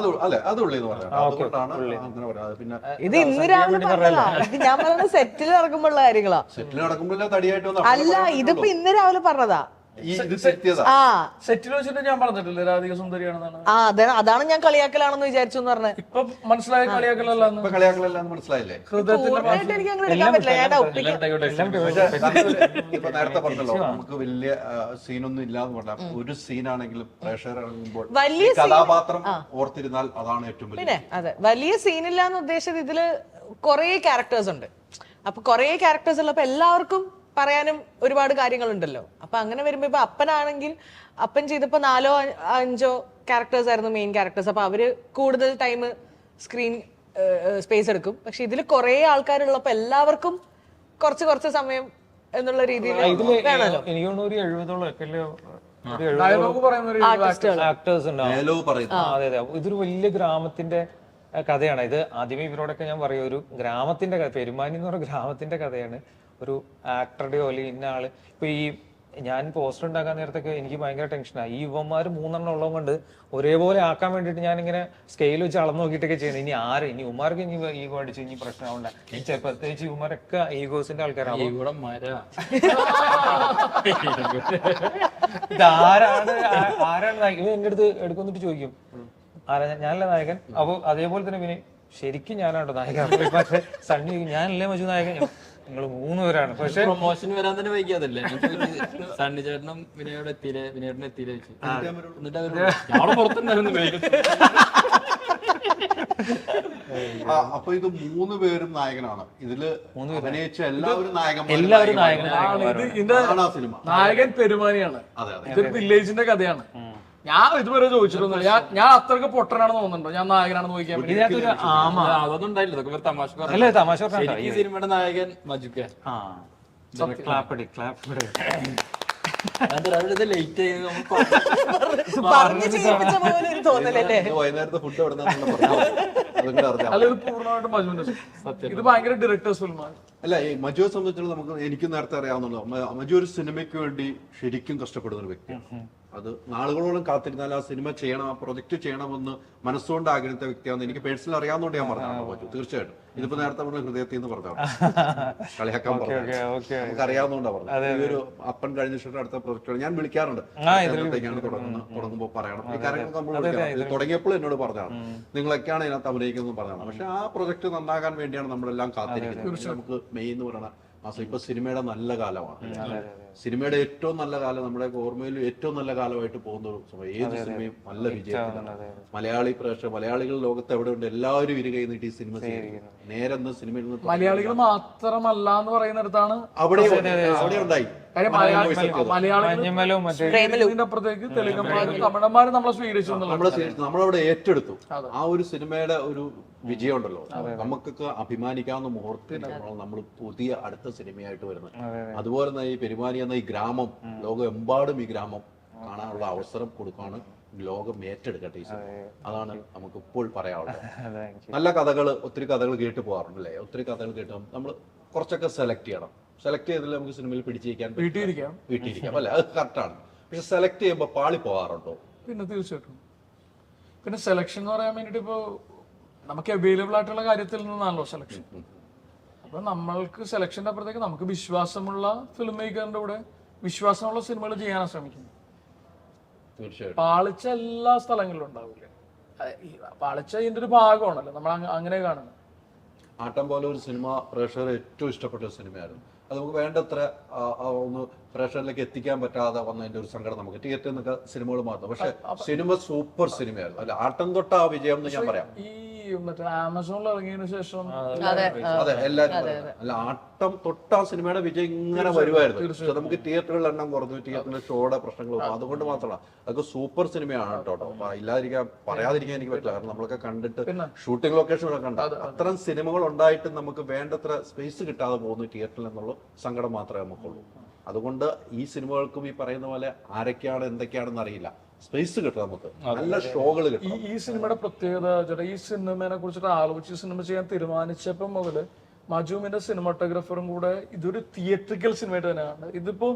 Speaker 3: അത് ഉള്ളി എന്ന് പറയാം. അതുകൊണ്ടാണ് അങ്ങനെ പറയാം. പിന്നെ
Speaker 4: ഇത് ഇന്ന് രാവിലെ പറഞ്ഞതാ. ഇത് ഞാൻ പറഞ്ഞത് സെറ്റിൽ നടക്കുമ്പോഴുള്ള കാര്യങ്ങളാ.
Speaker 3: സെറ്റിൽ നടക്കുമ്പോഴേ തടിയായിട്ട്
Speaker 4: അല്ല, ഇതിപ്പോ ഇന്ന് രാവിലെ പറഞ്ഞതാ.
Speaker 2: സെറ്റിൽ വെച്ചിട്ട് ഞാൻ പറഞ്ഞിട്ടില്ല രാധിക സുന്ദരിയാണെന്നാണ്.
Speaker 4: അതാണ് ഞാൻ കളിയാക്കലാണെന്ന് വിചാരിച്ചു എന്ന് പറഞ്ഞത്.
Speaker 2: ഇപ്പൊ മനസ്സിലായ കളിയാക്കലല്ലാന്ന്.
Speaker 3: ഇപ്പൊ കളിയാക്കലെല്ലാം മനസ്സിലായില്ലേ?
Speaker 2: ഹൃദയത്തിന്റെ
Speaker 4: എനിക്ക് അങ്ങനെ എടുക്കാൻ പറ്റില്ല. ഞാൻ
Speaker 3: ഇപ്പൊ നേരത്തെ പറഞ്ഞല്ലോ, നമുക്ക് വലിയ സീനൊന്നും ഇല്ലാന്ന് പറഞ്ഞാൽ ഒരു സീനാണെങ്കിലും പ്രേക്ഷകർ ഇറങ്ങുമ്പോൾ
Speaker 4: വലിയ
Speaker 3: കഥാപാത്രം ഓർത്തിരുന്നാൽ അതാണ് ഏറ്റവും വലിയ.
Speaker 4: പിന്നെ അതെ, വലിയ സീനില്ല എന്ന് ഉദ്ദേശിച്ചത് ഇതില് കുറെ ക്യാരക്ടേഴ്സ് ഉണ്ട്. അപ്പൊ കുറെ ക്യാരക്ടേഴ്സ് ഉള്ളപ്പോ എല്ലാവർക്കും പറയാനും ഒരുപാട് കാര്യങ്ങളുണ്ടല്ലോ. അപ്പൊ അങ്ങനെ വരുമ്പോ ഇപ്പൊ അപ്പനാണെങ്കിൽ അപ്പൻ ചെയ്തപ്പോ 4 or 5 ക്യാരക്ടേഴ്സ് ആയിരുന്നു മെയിൻ ക്യാരക്ടേഴ്സ്. അപ്പൊ അവര് കൂടുതൽ ടൈം സ്ക്രീൻ സ്പേസ് എടുക്കും. പക്ഷെ ഇതിൽ കുറെ ആൾക്കാരുള്ളപ്പോ എല്ലാവർക്കും കുറച്ച് സമയം എന്നുള്ള രീതിയിൽ വേണമല്ലോ.
Speaker 1: എനിക്ക് തോന്നുന്നു ഒരു 70
Speaker 2: ഡയലോഗ് പറയുന്ന ഒരു
Speaker 1: ആക്ടേഴ്സ്
Speaker 3: ഡയലോഗ് പറയുന്നത്.
Speaker 1: അതെ അതെ, ഇതൊരു വലിയ ഗ്രാമത്തിന്റെ കഥയാണ്. ഇത് ആദ്യമേ ഇവരോടൊക്കെ ഞാൻ പറയും, ഒരു ഗ്രാമത്തിന്റെ കഥ, പെരുമാനി എന്ന് പറഞ്ഞ ഗ്രാമത്തിന്റെ കഥയാണ്. ഒരു ആക്ടറുടെയോ അല്ലെങ്കിൽ ഇന്ന ആള് ഇപ്പൊ ഈ ഞാൻ പോസ്റ്റർ ഉണ്ടാക്കാൻ നേരത്തൊക്കെ എനിക്ക് ഭയങ്കര ടെൻഷനാണ്. ഈ യുവന്മാര് 3 എണ്ണം ഉള്ളത് കൊണ്ട് ഒരേപോലെ ആക്കാൻ വേണ്ടിയിട്ട് ഞാൻ ഇങ്ങനെ സ്കെയിൽ വെച്ച് അളന്ന് നോക്കിയിട്ടൊക്കെ ചെയ്യുന്നത്. ഇനി ഉമ്മാർക്ക് ഇനി ഈഗോ അടിച്ച് ഇനി പ്രശ്നമുണ്ട്. ഈ പ്രത്യേകിച്ച് യുവമാരൊക്കെ ഈഗോസിന്റെ ആൾക്കാരാണ്. ആരാണ് നായകൻ? എന്റെ അടുത്ത് എടുക്കുന്നിട്ട് ചോദിക്കും ഞാനല്ലേ നായകൻ. അപ്പൊ അതേപോലെ തന്നെ പിന്നെ ശരിക്കും ഞാനാണോ നായകൻ? പക്ഷെ സണ്ണി ഞാനല്ലേ മജു നായകൻ? നിങ്ങൾ 3 പേരാണ്. പക്ഷെ
Speaker 6: പ്രൊമോഷൻ വരാൻ തന്നെ വൈകിയതല്ലേ? സണ്ണി ചേട്ടനും വിനയോട് എത്തിയില്ലേ, വിനയോടിനെ എത്തിയില്ലേ വെച്ചു. എന്നിട്ട് അവര് പുറത്തുണ്ടായിരുന്നു.
Speaker 3: അപ്പൊ ഇത് 3 പേരും നായകനാണ്. ഇതില് അഭിനയിച്ച എല്ലാവരും സിനിമ.
Speaker 2: നായകൻ പെരുമാനിയാണ്. ഇതൊരു വില്ലേജിന്റെ കഥയാണ്. ഞാൻ ഇതുവരെ ചോദിച്ചിട്ടൊന്നുമില്ല. ഞാൻ അത്രക്ക് പൊട്ടനാണെന്ന് തോന്നുന്നുണ്ടോ? ഞാൻ നായകനാണെന്ന് ചോദിക്കാൻ പറ്റും.
Speaker 6: അതൊന്നും ഉണ്ടായില്ല. ഇതൊക്കെ തമാശ.
Speaker 1: ഈ
Speaker 6: സിനിമയുടെ നായകൻ മജുക്ക. ലേറ്റ്
Speaker 3: വൈകുന്നേരത്തെ ഫുഡ് എവിടെ
Speaker 2: അല്ല, ഇത് പൂർണ്ണമായിട്ടും മജുവിന്റെ. ഇത് ഭയങ്കര ഡയറക്ടേഴ്സ് ഫിലിമാണ്.
Speaker 3: അല്ല, ഈ മജുവിനെ സംബന്ധിച്ചിടത്തോളം എനിക്ക് നേരത്തെ അറിയാവുന്നല്ലോ, മജു ഒരു സിനിമയ്ക്ക് വേണ്ടി ശരിക്കും കഷ്ടപ്പെടുന്ന ഒരു വ്യക്തിയാണ്. അത് നാളുകളോളം കാത്തിരുന്നാൽ ആ സിനിമ ചെയ്യണം, ആ പ്രൊജക്ട് ചെയ്യണമെന്ന് മനസ്സുകൊണ്ട് ആഗ്രഹിച്ച വ്യക്തിയാണെന്ന് എനിക്ക് പേഴ്സണൽ അറിയാവുന്നതുകൊണ്ട് ഞാൻ പറഞ്ഞു. തീർച്ചയായിട്ടും ഇതിപ്പോ നേരത്തെ പറഞ്ഞ ഹൃദയത്തിൽ നിന്ന് പറഞ്ഞു, കളിയാക്കാൻ പറഞ്ഞു, നമുക്ക് അറിയാവുന്നതുകൊണ്ടാണ് പറഞ്ഞത്. ഈ ഒരു അപ്പൻ കഴിഞ്ഞ ശേഷം അടുത്ത പ്രൊജക്ട് ഞാൻ വിളിക്കാറുണ്ട്. തുടങ്ങുമ്പോൾ പറയണം ഈ കാര്യങ്ങളൊക്കെ നമ്മൾ വിളിക്കാം. തുടങ്ങിയപ്പോൾ എന്നോട് പറഞ്ഞതാണ് നിങ്ങളൊക്കെയാണ് ഇതിനകത്ത് അഭിനയിക്കുന്നത് പറഞ്ഞതാണ്. പക്ഷെ ആ പ്രൊജക്ട് നന്നാകാൻ വേണ്ടിയാണ് നമ്മളെല്ലാം കാത്തിരിക്കുന്നത്. നമുക്ക് മെയ് എന്ന് പറയുന്ന മാസം ഇപ്പൊ സിനിമയുടെ നല്ല കാലമാണ്. സിനിമയുടെ ഏറ്റവും നല്ല കാലം, നമ്മുടെ ഓർമ്മയിൽ ഏറ്റവും നല്ല കാലമായിട്ട് പോകുന്ന ഒരു സമയം. ഏത് സിനിമയും നല്ല വിജയത്തിലാണ്. മലയാളികൾ ലോകത്ത് എവിടെ ഉണ്ട് എല്ലാവരും ഇരുകൈ നീട്ടി സിനിമ നേരെ സിനിമയിൽ നിന്ന്
Speaker 2: മലയാളികൾ മാത്രമല്ല എന്ന് പറയുന്നിടത്താണ്
Speaker 3: അവിടെ ഉണ്ടായി.
Speaker 2: കാര്യം
Speaker 1: മഞ്ഞുമലവും മറ്റേ
Speaker 2: മലയാളികളുടെ അപ്പുറത്തേക്ക് തെലുങ്കന്മാരും തമിഴന്മാരും നമ്മളെ സ്വീകരിച്ചു
Speaker 3: നമ്മളവിടെ ഏറ്റെടുത്തു. ആ ഒരു സിനിമയുടെ ഒരു വിജയം ഉണ്ടല്ലോ, നമുക്കൊക്കെ അഭിമാനിക്കാവുന്ന മുഹൂർത്തത്തിലാണ് നമ്മൾ പുതിയ അടുത്ത സിനിമയായിട്ട് വരുന്നത്. അതുപോലെ തന്നെ ഈ പെരുമാനി എന്ന ഈ ഗ്രാമം, ലോകമെമ്പാടും ഈ ഗ്രാമം കാണാനുള്ള അവസരം കൊടുക്കുകയാണ്. ലോകം ഏറ്റെടുക്കട്ടെ ഈ സിനിമ. അതാണ് നമുക്ക് ഇപ്പോൾ പറയാനുള്ളത്. നല്ല കഥകൾ, ഒത്തിരി കഥകൾ കേട്ട് പോകാറുണ്ട് അല്ലേ? ഒത്തിരി കഥകൾ കേട്ട് നമ്മൾ കുറച്ചൊക്കെ സെലക്ട് ചെയ്യണം. സെലക്ട് ചെയ്തില്ല നമുക്ക് സിനിമയിൽ പിടിച്ചിരിക്കാൻ വീട്ടിലിരിക്കാം അല്ലെ? അത് കറക്റ്റാണ്. പക്ഷെ സെലക്ട് ചെയ്യുമ്പോൾ പാളി പോകാറുണ്ടോ?
Speaker 2: പിന്നെ തീർച്ചയായിട്ടും. പിന്നെ സെലക്ഷൻ എന്ന് പറയാൻ വേണ്ടിട്ട് ഇപ്പോ നമുക്ക് അവൈലബിൾ ആയിട്ടുള്ള കാര്യത്തിൽ നിന്നാണല്ലോ സെലക്ഷൻ. അപ്പൊ നമ്മൾക്ക് സെലക്ഷന്റെ അപ്പുറത്തേക്ക് നമുക്ക് വിശ്വാസമുള്ള ഫിലിം മേക്കറിന്റെ കൂടെ വിശ്വാസമുള്ള സിനിമകൾ ചെയ്യാനാണ് ശ്രമിക്കുന്നത്.
Speaker 3: തീർച്ചയായിട്ടും
Speaker 2: പാളിച്ച എല്ലാ സ്ഥലങ്ങളിലും ഉണ്ടാവില്ല. പാളിച്ച ഇതിന്റെ ഒരു ഭാഗമാണല്ലോ, നമ്മൾ അങ്ങനെ കാണുന്നത്.
Speaker 3: ആട്ടം പോലെ ഒരു സിനിമ പ്രേക്ഷകർ ഏറ്റവും ഇഷ്ടപ്പെട്ട ഒരു സിനിമയായിരുന്നു. അത് നമുക്ക് വേണ്ടത്ര ഒന്ന് പ്രേക്ഷകരിലേക്ക് എത്തിക്കാൻ പറ്റാതെ വന്നതിന്റെ ഒരു സങ്കടം നമുക്ക് തിയേറ്ററിൽ നിന്നൊക്കെ സിനിമകൾ മാത്രം. പക്ഷെ സിനിമ സൂപ്പർ സിനിമയായിരുന്നു. അല്ല, ആട്ടം തൊട്ട ആ വിജയം എന്ന് ഞാൻ പറയാം.
Speaker 2: ഈ മറ്റേ ആമസോണിൽ ഇറങ്ങിയതിനു ശേഷം
Speaker 3: അതെ, എല്ലാരും അല്ല, ആട്ടം തൊട്ട ആ സിനിമയുടെ വിജയം ഇങ്ങനെ വരുമായിരുന്നു. പക്ഷെ നമുക്ക് തിയേറ്ററുകളുടെ എണ്ണം കുറഞ്ഞു, തിയേറ്ററിന്റെ ഷോയുടെ പ്രശ്നങ്ങളും അതുകൊണ്ട് മാത്രമല്ല. അതൊക്കെ സൂപ്പർ സിനിമയാണ് കേട്ടോ. പറയാതിരിക്കാൻ എനിക്ക് പറ്റില്ല. കാരണം നമ്മളൊക്കെ കണ്ടിട്ട് ഷൂട്ടിംഗ് ലൊക്കേഷനൊക്കെ കണ്ട അത്തരം സിനിമകൾ ഉണ്ടായിട്ട് നമുക്ക് വേണ്ടത്ര സ്പേസ് കിട്ടാതെ പോകുന്നു തിയേറ്ററിൽ എന്നുള്ള സങ്കടം മാത്രമേ നമുക്കുള്ളൂ. അതുകൊണ്ട് ഈ സിനിമകൾക്കും ഈ പറയുന്ന പോലെ ആരൊക്കെയാണ് എന്തൊക്കെയാണെന്ന് അറിയില്ല, സ്പേസ് കിട്ടും നമുക്ക്, നല്ല ഷോകൾ കിട്ടും.
Speaker 2: ഈ സിനിമയുടെ പ്രത്യേകത ചേട്ടാ, ഈ സിനിമയെ കുറിച്ചിട്ട് ആലോചിച്ച് സിനിമ ചെയ്യാൻ തീരുമാനിച്ചപ്പോൾ മുതല് മജുവിന്റെ സിനിമാറ്റോഗ്രാഫറും കൂടെ ഇതൊരു തിയേറ്ററിക്കൽ സിനിമയായിട്ട് തന്നെയാണ്. ഇതിപ്പോ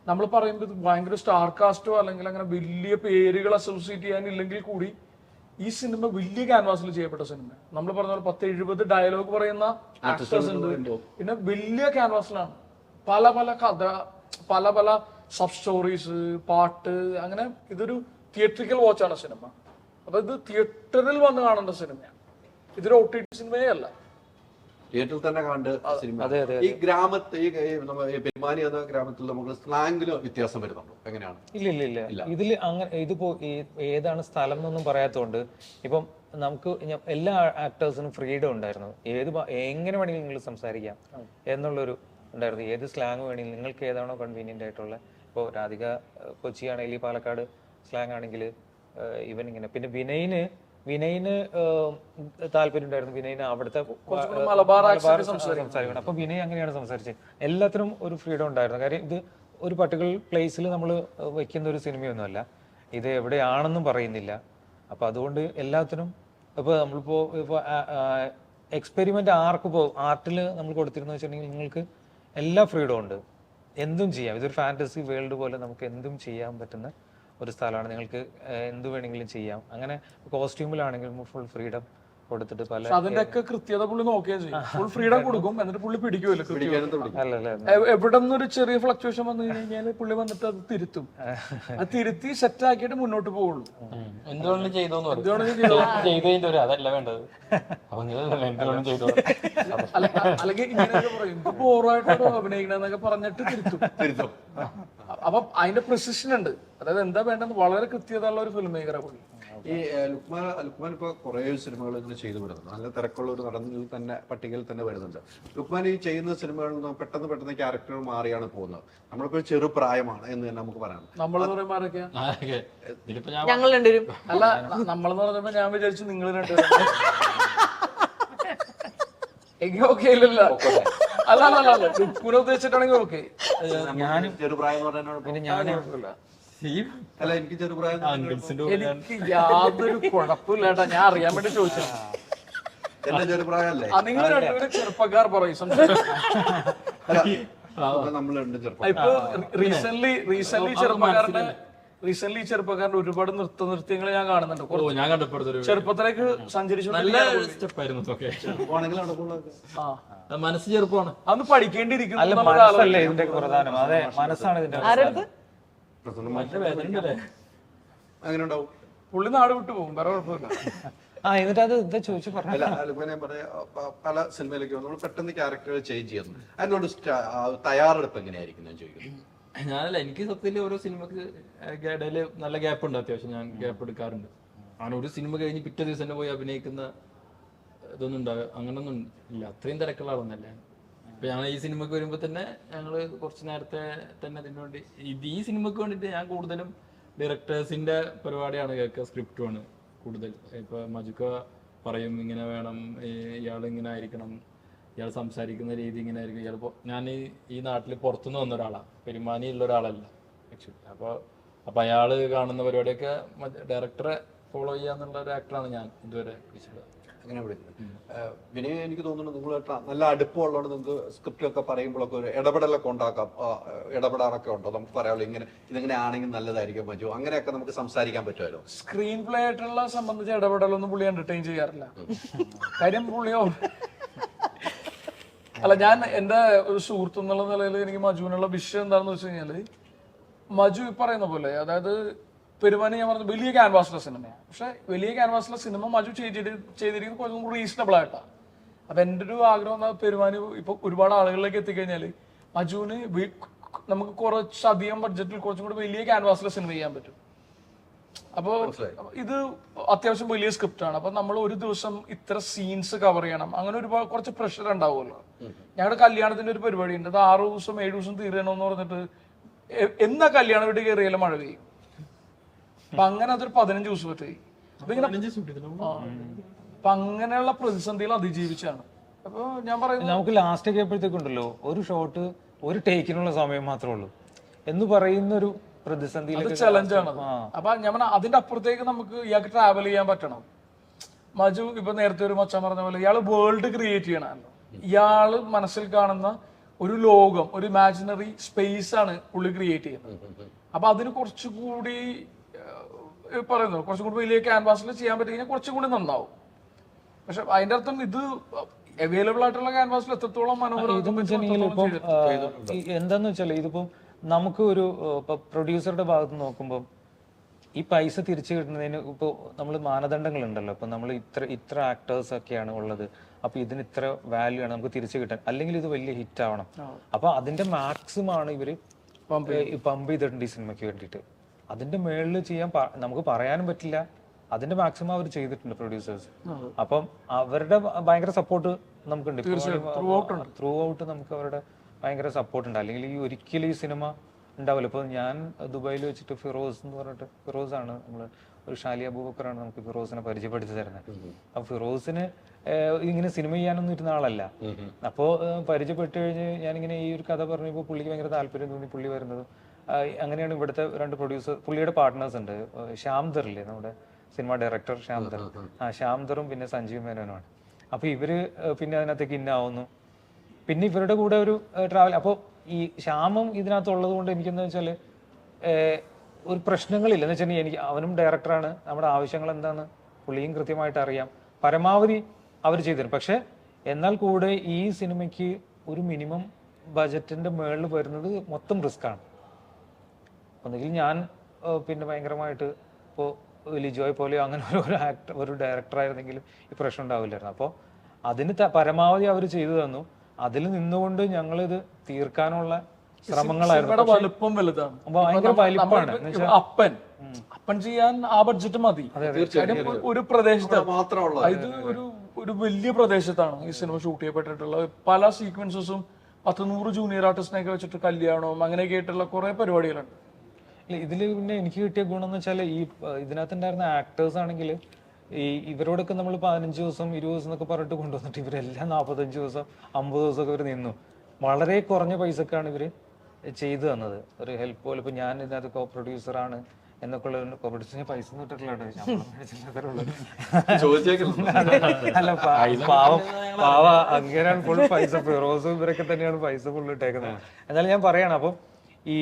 Speaker 2: നമ്മൾ പറയുമ്പോൾ ഇത് ഭയങ്കര സ്റ്റാർ കാസ്റ്റോ അല്ലെങ്കിൽ അങ്ങനെ വലിയ പേരുകൾ അസോസിയേറ്റ് ചെയ്യാനില്ലെങ്കിൽ കൂടി ഈ സിനിമ വലിയ ക്യാൻവാസിൽ ചെയ്യപ്പെട്ട സിനിമ. നമ്മൾ പറഞ്ഞ പോലെ 10-70 ഡയലോഗ് പറയുന്ന ആക്ടേഴ്സ് ഉണ്ട്. പിന്നെ വലിയ ക്യാൻവാസിലാണ് പല പല കഥ, പല പല സബ് സ്റ്റോറീസ്, പാട്ട്, അങ്ങനെ ഇതൊരു തിയേറ്ററിക്കൽ വാച്ചാണ് സിനിമ. അപ്പൊ ഇത് തിയേറ്ററിൽ വന്ന് കാണേണ്ട സിനിമയാണ്, ഇതൊരു OTT സിനിമയേ അല്ല.
Speaker 3: തിയേറ്ററിൽ തന്നെ കണ്ട് സിനിമ. ഈ ഗ്രാമത്തിൽ, ഈ പെരുമാനി എന്ന ഗ്രാമത്തിൽ നമുക്ക് സ്ലാങ്ങില് വ്യത്യാസം വരുന്നുണ്ടോ? എങ്ങനെയാണ്?
Speaker 1: ഇല്ല ഇതില് അങ്ങനെ ഇതിപ്പോ ഏതാണ് സ്ഥലം എന്നൊന്നും പറയാത്തതുകൊണ്ട് ഇപ്പം നമുക്ക് എല്ലാ ആക്ടേഴ്സിനും ഫ്രീഡം ഉണ്ടായിരുന്നു. എങ്ങനെ വേണമെങ്കിലും നിങ്ങൾ സംസാരിക്കാം എന്നുള്ളൊരു ഉണ്ടായിരുന്നു. ഏത് സ്ലാങ് വേണമെങ്കിലും നിങ്ങൾക്ക് ഏതാണോ കൺവീനിയന്റ് ആയിട്ടുള്ള. ഇപ്പോൾ രാധിക കൊച്ചി ആണെങ്കിൽ പാലക്കാട് സ്ലാങ് ആണെങ്കിൽ ഇവൻ ഇങ്ങനെ. പിന്നെ വിനയിന് താല്പര്യം ഉണ്ടായിരുന്നു. വിനയിന് അവിടുത്തെ സംസാരിക്കണം. അപ്പൊ വിനയ് അങ്ങനെയാണ് സംസാരിച്ചത്. എല്ലാത്തിനും ഒരു ഫ്രീഡം ഉണ്ടായിരുന്നു. കാര്യം ഇത് ഒരു പർട്ടിക്കുലർ പ്ലേസിൽ നമ്മൾ വെക്കുന്ന ഒരു സിനിമയൊന്നുമല്ല, ഇത് എവിടെയാണെന്നും പറയുന്നില്ല. അപ്പൊ അതുകൊണ്ട് എല്ലാത്തിനും ഇപ്പൊ നമ്മളിപ്പോ എക്സ്പെരിമെന്റ് ആർട്ടിൽ നമ്മൾ കൊടുത്തിരുന്നു വെച്ചിട്ടുണ്ടെങ്കിൽ നിങ്ങൾക്ക് എല്ലാ ഫ്രീഡം ഉണ്ട്, എന്തും ചെയ്യാം. ഇതൊരു ഫാന്റസി വേൾഡ് പോലെ നമുക്ക് എന്തും ചെയ്യാൻ പറ്റുന്ന ഒരു സ്ഥലമാണ്. നിങ്ങൾക്ക് എന്ത് വേണമെങ്കിലും ചെയ്യാം. അങ്ങനെ കോസ്റ്റ്യൂമിലാണെങ്കിലും ഫുൾ ഫ്രീഡം കൊടുത്തിട്ട് പല
Speaker 2: അതിന്റെ ഒക്കെ കൃത്യത പുള്ളി നോക്കുകയും ചെയ്യും. ഫുൾ ഫ്രീഡം കൊടുക്കും, എന്നിട്ട് പുള്ളി പിടിക്കുമല്ലോ. എവിടെ നിന്നൊരു ചെറിയ ഫ്ലക്ച്വേഷൻ വന്നു കഴിഞ്ഞാൽ പുള്ളി വന്നിട്ട് അത് തിരുത്തും. അത് തിരുത്തി സെറ്റ് ആക്കിയിട്ട് മുന്നോട്ട് പോവുള്ളൂ.
Speaker 6: എന്തുകൊണ്ടും ചെയ്തോ അതല്ല വേണ്ടത്.
Speaker 2: അല്ലെങ്കിൽ ഇങ്ങനെയൊക്കെ പറയും, ഇത് ബോറായിട്ടോ അഭിനയിക്കണെന്നൊക്കെ പറഞ്ഞിട്ട് തിരുത്തും. അപ്പൊ അതിന്റെ പ്രിസിഷൻ ഉണ്ട്. അതായത് എന്താ വേണ്ടെന്ന് വളരെ കൃത്യതയുള്ള ഒരു ഫിലിം മേക്കറാണ് പുള്ളി.
Speaker 3: ഈ ലുക്മാൻ ഇപ്പൊ കുറെ സിനിമകൾ ഇങ്ങനെ ചെയ്തു വരുന്നുണ്ട്. നല്ല തിരക്കുള്ള ഒരു നടനിൽ തന്നെ പട്ടികയിൽ തന്നെ വരുന്നുണ്ട്. ലുക്മാൻ ഈ ചെയ്യുന്ന സിനിമകളിൽ നിന്ന് പെട്ടെന്ന് ക്യാരക്ടർ മാറിയാണ് പോകുന്നത്. നമ്മളിപ്പോ ചെറുപ്രായമാണ് എന്ന് തന്നെ നമുക്ക് പറയാം.
Speaker 2: നമ്മളെന്ന് പറയുമ്പോ ആരൊക്കെയാ?
Speaker 4: ഞങ്ങൾ രണ്ടുപേരും.
Speaker 2: അല്ല, നമ്മളെന്ന് പറഞ്ഞപ്പോ ഞാൻ വിചാരിച്ചു നിങ്ങൾ രണ്ടുപേരും. എനിക്ക് ഓക്കെ ഇല്ലല്ലോ. അല്ല ലുക്മാനെ ഉദ്ദേശിച്ചിട്ടാണെങ്കിൽ ഓക്കെ.
Speaker 3: ഞാനും ചെറുപ്രായം പിന്നെ ഞാനും അല്ല, എനിക്ക് ചെറുപ്രായം
Speaker 2: എനിക്ക് യാതൊരു കുഴപ്പമില്ലേട്ടാ. ഞാൻ അറിയാൻ വേണ്ടി ചോദിച്ചു.
Speaker 3: എന്റെ ചെറുപ്രായം അല്ലേ?
Speaker 2: നിങ്ങൾ രണ്ടുപേരും ചെറുപ്പക്കാർ പറയും.
Speaker 3: നമ്മളുണ്ട് ചെറുപ്പം.
Speaker 2: ഇപ്പൊ റീസെന്റ് ചെറുപ്പക്കാരന്റെ ഒരുപാട് നൃത്യങ്ങൾ ഞാൻ കാണുന്നുണ്ട്. ചെറുപ്പത്തിലേക്ക് സഞ്ചരിച്ചു.
Speaker 6: മനസ്സ് ചെറുപ്പമാണ്,
Speaker 2: അന്ന് പഠിക്കേണ്ടിയിരിക്കുന്നു.
Speaker 3: അങ്ങനെ ഉണ്ടാവും.
Speaker 2: പുള്ളി നാട് വിട്ടു പോകും, വേറെ കുഴപ്പമില്ല.
Speaker 3: പല സിനിമയിലേക്ക് നമ്മൾ പെട്ടെന്ന് ക്യാരക്ടർ ചേഞ്ച് ചെയ്യുന്നു. അതിനോട് തയ്യാറെടുപ്പ് എങ്ങനെയായിരിക്കും ഞാൻ ചോദിക്കുന്നത്?
Speaker 6: ഞാനല്ല, എനിക്ക് സത്യത്തിൽ ഓരോ സിനിമക്ക് ഇടയില് നല്ല ഗ്യാപ്പ് ഉണ്ട്. അത്യാവശ്യം ഞാൻ ഗ്യാപ്പ് എടുക്കാറുണ്ട്. അങ്ങനെ ഒരു സിനിമ കഴിഞ്ഞ് പിറ്റേ ദിവസം തന്നെ പോയി അഭിനയിക്കുന്ന ഇതൊന്നും അങ്ങനൊന്നും ഇല്ല. അത്രയും തിരക്കുള്ള ആളൊന്നല്ല. അപ്പൊ ഞങ്ങൾ ഈ സിനിമക്ക് വരുമ്പോ തന്നെ ഞങ്ങള് കുറച്ച് നേരത്തെ തന്നെ അതിനു വേണ്ടി ഈ സിനിമക്ക് വേണ്ടിട്ട് ഞാൻ കൂടുതലും ഡയറക്ടേഴ്സിന്റെ പരിപാടിയാണ് കേൾക്കുക, സ്ക്രിപ്റ്റുമാണ് കൂടുതൽ. ഇപ്പൊ മജുക്ക പറയും ഇങ്ങനെ വേണം, ഇയാൾ ഇങ്ങനെ ആയിരിക്കണം, ഇയാൾ സംസാരിക്കുന്ന രീതി ഇങ്ങനെ ആയിരിക്കും. ഇയാൾ ഞാൻ ഈ നാട്ടിൽ പുറത്തുനിന്ന് വന്ന ഒരാളാണ്, പെരുമാനിയുള്ള ഒരാളല്ല ആക്ച്വലി. അപ്പൊ അയാള് കാണുന്ന പരിപാടിയൊക്കെ ഡയറക്ടറെ ഫോളോ ചെയ്യാന്നുള്ള ഒരു ആക്ടറാണ് ഞാൻ ഇതുവരെ വിളിച്ചത്.
Speaker 3: അങ്ങനെ വിനയ, എനിക്ക് തോന്നുന്നു നിങ്ങൾ നല്ല അടുപ്പമുള്ളതുകൊണ്ട് നിങ്ങൾക്ക് സ്ക്രിപ്റ്റ് ഒക്കെ പറയുമ്പോഴൊക്കെ ഒരു ഇടപെടലൊക്കെ ഉണ്ടാക്കാം, ഇടപെടാറൊക്കെ ഉണ്ടോ? നമുക്ക് പറയാമല്ലോ ഇങ്ങനെ ഇതെങ്ങനെ ആണെങ്കിൽ നല്ലതായിരിക്കും മജു, അങ്ങനെയൊക്കെ നമുക്ക് സംസാരിക്കാൻ പറ്റുമല്ലോ.
Speaker 2: സ്ക്രീൻ പ്ലേ ആയിട്ടുള്ള സംബന്ധിച്ച ഇടപെടലൊന്നും പുള്ളി എന്റർടൈൻ ചെയ്യാറില്ല. കാര്യം പുള്ളിയോ അല്ല, ഞാൻ എന്റെ ഒരു സുഹൃത്ത് എന്നുള്ള നിലയിൽ എനിക്ക് മജുവിനുള്ള വിഷയം എന്താണെന്ന് വെച്ച് കഴിഞ്ഞാല്, മജു ഈ പറയുന്ന പോലെ, അതായത് പെരുമാനി ഞാൻ പറഞ്ഞ വലിയ ക്യാൻവാസിലെ സിനിമയാണ്. പക്ഷെ വലിയ ക്യാൻവാസിലെ സിനിമ മജു ചെയ്തിരിക്കുന്നത് കുറച്ചും കൂടി റീസണബിൾ ആയിട്ടാണ്. അപ്പൊ എൻ്റെ ഒരു ആഗ്രഹം പെരുമാനി ഇപ്പൊ ഒരുപാട് ആളുകളിലേക്ക് എത്തിക്കഴിഞ്ഞാല് മജുവിന് നമുക്ക് കുറച്ചധികം ബഡ്ജറ്റിൽ കുറച്ചും കൂടി വലിയ ക്യാൻവാസിലെ സിനിമ ചെയ്യാൻ പറ്റും. അപ്പോ ഇത് അത്യാവശ്യം വലിയ സ്ക്രിപ്റ്റ് ആണ്. അപ്പൊ നമ്മൾ ഒരു ദിവസം ഇത്ര സീൻസ് കവർ ചെയ്യണം, അങ്ങനെ ഒരുപാട് കുറച്ച് പ്രഷർ ഉണ്ടാവുമല്ലോ. ഞങ്ങളുടെ കല്യാണത്തിന്റെ ഒരു പരിപാടി ഉണ്ട്, അത് 6 ദിവസം 7 ദിവസം തീരണമെന്ന് പറഞ്ഞിട്ട് എന്നാ കല്യാണം വീട്ടിൽ കയറിയാലും മഴ പെയ്യും. അപ്പൊ അങ്ങനെ അതൊരു 15 ദിവസം പറ്റി. അപ്പൊ അങ്ങനെയുള്ള പ്രതിസന്ധികൾ അതിജീവിച്ചാണ്. അപ്പൊ ഞാൻ പറയുന്നത്
Speaker 1: നമുക്ക് ലാസ്റ്റ് ഒക്കെ ആയപ്പോഴത്തേക്കുണ്ടല്ലോ ഒരു ഷോട്ട് ഒരു ടേക്കിനുള്ള സമയം മാത്രമേ ഉള്ളൂ എന്ന് പറയുന്ന ഒരു പ്രതിസന്ധിയിലേക്ക്
Speaker 2: ചലഞ്ചാണ്. അപ്പൊ ഞാൻ പറഞ്ഞ അതിന്റെ അപ്പുറത്തേക്ക് നമുക്ക് ഇയാൾക്ക് ട്രാവൽ ചെയ്യാൻ പറ്റണം. മജു ഇപ്പൊ നേരത്തെ ഒരു മച്ചാൻ പറഞ്ഞ പോലെ ഇയാള് വേൾഡ് ക്രിയേറ്റ് ചെയ്യണമല്ലോ. ഇയാള് മനസ്സിൽ കാണുന്ന ഒരു ലോകം, ഒരു ഇമാജിനറി സ്പേസ് ആണ് പുള്ളി ക്രിയേറ്റ് ചെയ്യുന്നത്. അപ്പൊ അതിന് കുറച്ചുകൂടി പറയുന്നു കുറച്ചും കൂടി വലിയ ക്യാൻവാസിൽ ചെയ്യാൻ പറ്റി കുറച്ചും കൂടി നന്നാവും. പക്ഷെ അതിന്റെ അർത്ഥം ഇത് അവൈലബിൾ ആയിട്ടുള്ള ക്യാൻവാസിൽ എത്രത്തോളം മനോഹരം
Speaker 1: എന്താന്ന് വെച്ചാൽ ഇതിപ്പം നമുക്ക് ഒരു പ്രൊഡ്യൂസറുടെ ഭാഗത്ത് നോക്കുമ്പോൾ ഈ പൈസ തിരിച്ചു കിട്ടുന്നതിന് ഇപ്പോൾ നമ്മൾ മാനദണ്ഡങ്ങളുണ്ടല്ലോ. ഇപ്പൊ നമ്മൾ ഇത്ര ആക്ടേഴ്സ് ഒക്കെയാണ് ഉള്ളത്, അപ്പൊ ഇതിന് ഇത്ര വാല്യൂ ആണ് നമുക്ക് തിരിച്ചു കിട്ടാൻ, അല്ലെങ്കിൽ ഇത് വലിയ ഹിറ്റ് ആവണം. അപ്പൊ അതിന്റെ മാക്സിമം ആണ് ഇവര് പമ്പ് ചെയ്തിട്ടുണ്ട് ഈ സിനിമയ്ക്ക് വേണ്ടിയിട്ട്. അതിന്റെ മേളിൽ ചെയ്യാൻ നമുക്ക് പറയാനും പറ്റില്ല. അതിന്റെ മാക്സിമം അവർ ചെയ്തിട്ടുണ്ട് പ്രൊഡ്യൂസേഴ്സ്. അപ്പം അവരുടെ ഭയങ്കര സപ്പോർട്ട് നമുക്കുണ്ട്. ത്രൂ ഔട്ട് നമുക്ക് അവരുടെ ഭയങ്കര സപ്പോർട്ട് ഉണ്ട്. അല്ലെങ്കിൽ ഈ ഒരിക്കലും ഈ സിനിമ ഉണ്ടാവില്ല. ഇപ്പൊ ഞാൻ ദുബായിൽ വെച്ചിട്ട് ഫിറോസ് എന്ന് പറഞ്ഞിട്ട്, ഫിറോസ് ആണ് നമ്മള് ഒരു ഷാലി അബൂബക്കറാണ് നമുക്ക് ഫിറോസിനെ പരിചയപ്പെടുത്തി തരുന്നത്. അപ്പൊ ഫിറോസിന് ഇങ്ങനെ സിനിമ ചെയ്യാനൊന്നും ഇരുന്ന ആളല്ല. അപ്പോ പരിചയപ്പെട്ട് കഴിഞ്ഞ് ഞാനിങ്ങനെ ഈ ഒരു കഥ പറഞ്ഞപ്പോൾ പുള്ളിക്ക് ഭയങ്കര താല്പര്യം തോന്നി. പുള്ളി വരുന്നത് അങ്ങനെയാണ്. ഇവിടുത്തെ 2 പ്രൊഡ്യൂസർ പുള്ളിയുടെ പാർട്ട്നേഴ്സ് ഉണ്ട്. ശ്യാംദറില്ലേ, നമ്മുടെ സിനിമ ഡയറക്ടർ ശ്യാംദർ, ശ്യാംദറും പിന്നെ സഞ്ജീവ് മേനോനുമാണ്. അപ്പൊ ഇവര് പിന്നെ അതിനകത്തേക്ക് ഇന്നാവുന്നു. പിന്നെ ഇവരുടെ കൂടെ ഒരു ട്രാവൽ. അപ്പോൾ ഈ ശ്യാമും ഇതിനകത്തുള്ളത് കൊണ്ട് എനിക്കെന്താ വെച്ചാല് ഒരു പ്രശ്നങ്ങളില്ല എന്ന് വെച്ചിട്ടുണ്ടെങ്കിൽ എനിക്ക് അവനും ഡയറക്ടറാണ്, നമ്മുടെ ആവശ്യങ്ങൾ എന്താന്ന് പുള്ളിയും കൃത്യമായിട്ട് അറിയാം. പരമാവധി അവർ ചെയ്തിരുന്നു. പക്ഷെ എന്നാൽ കൂടെ ഈ സിനിമയ്ക്ക് ഒരു മിനിമം ബജറ്റിന്റെ മേളിൽ വരുന്നത് മൊത്തം റിസ്ക് ആണ്. ഒന്നുകിൽ ഞാൻ പിന്നെ ഭയങ്കരമായിട്ട് ഇപ്പോൾ ലിജോയെ പോലെയോ അങ്ങനെ ഒരു ഡയറക്ടർ ആയിരുന്നെങ്കിലും ഈ പ്രശ്നം ഉണ്ടാവില്ലായിരുന്നു. അപ്പോൾ അതിന് പരമാവധി അവർ ചെയ്തു തന്നു. അതിൽ നിന്നുകൊണ്ട് ഞങ്ങളിത് തീർക്കാനുള്ള ശ്രമങ്ങളായിരുന്നു.
Speaker 2: വലുപ്പം വലുതാണ്,
Speaker 1: ഭയങ്കര വലിപ്പമാണ്.
Speaker 2: അപ്പൻ ചെയ്യാൻ ആ ബഡ്ജറ്റ് മതി. ഒരു പ്രദേശത്ത് മാത്രമുള്ള ഇത് ഒരു വലിയ പ്രദേശത്താണ് ഈ സിനിമ ഷൂട്ട് ചെയ്യപ്പെട്ടിട്ടുള്ള. പല സീക്വൻസസും 100 ജൂനിയർ ആർട്ടിസ്റ്റിനെയൊക്കെ വെച്ചിട്ട് കല്യാണവും അങ്ങനെയൊക്കെ ആയിട്ടുള്ള കുറെ പരിപാടികളുണ്ട്.
Speaker 1: ഇതില് പിന്നെ എനിക്ക് കിട്ടിയ ഗുണം എന്ന് വെച്ചാൽ ഈ ഇതിനകത്തുണ്ടായിരുന്ന ആക്ടേഴ്സ് ആണെങ്കിൽ ഇവരോടൊക്കെ നമ്മൾ 15 ദിവസം 20 ദിവസം എന്നൊക്കെ പറഞ്ഞിട്ട് കൊണ്ടുവന്നിട്ട് ഇവരെല്ലാം 45 ദിവസം 50 ദിവസമൊക്കെ ഇവർ നിന്നു. വളരെ കുറഞ്ഞ പൈസക്കാണ് ഇവര് ചെയ്തു തന്നത്. ഒരു ഹെൽപ്പ് പോലെ. ഇപ്പൊ ഞാൻ ഇതിനകത്ത് കോ പ്രൊഡ്യൂസറാണ് എന്നൊക്കെ ഉള്ള കോമ്പറ്റീഷന് പൈസ കിട്ടിട്ടില്ല. അല്ല, പാവ അങ്ങനെയാണ് ഫുൾ പൈസ. ഫിറോസും ഇവരൊക്കെ തന്നെയാണ് പൈസ ഫുൾ ഇട്ടേക്കുന്നത്. എന്നാലും ഞാൻ പറയാണ്, അപ്പം ഈ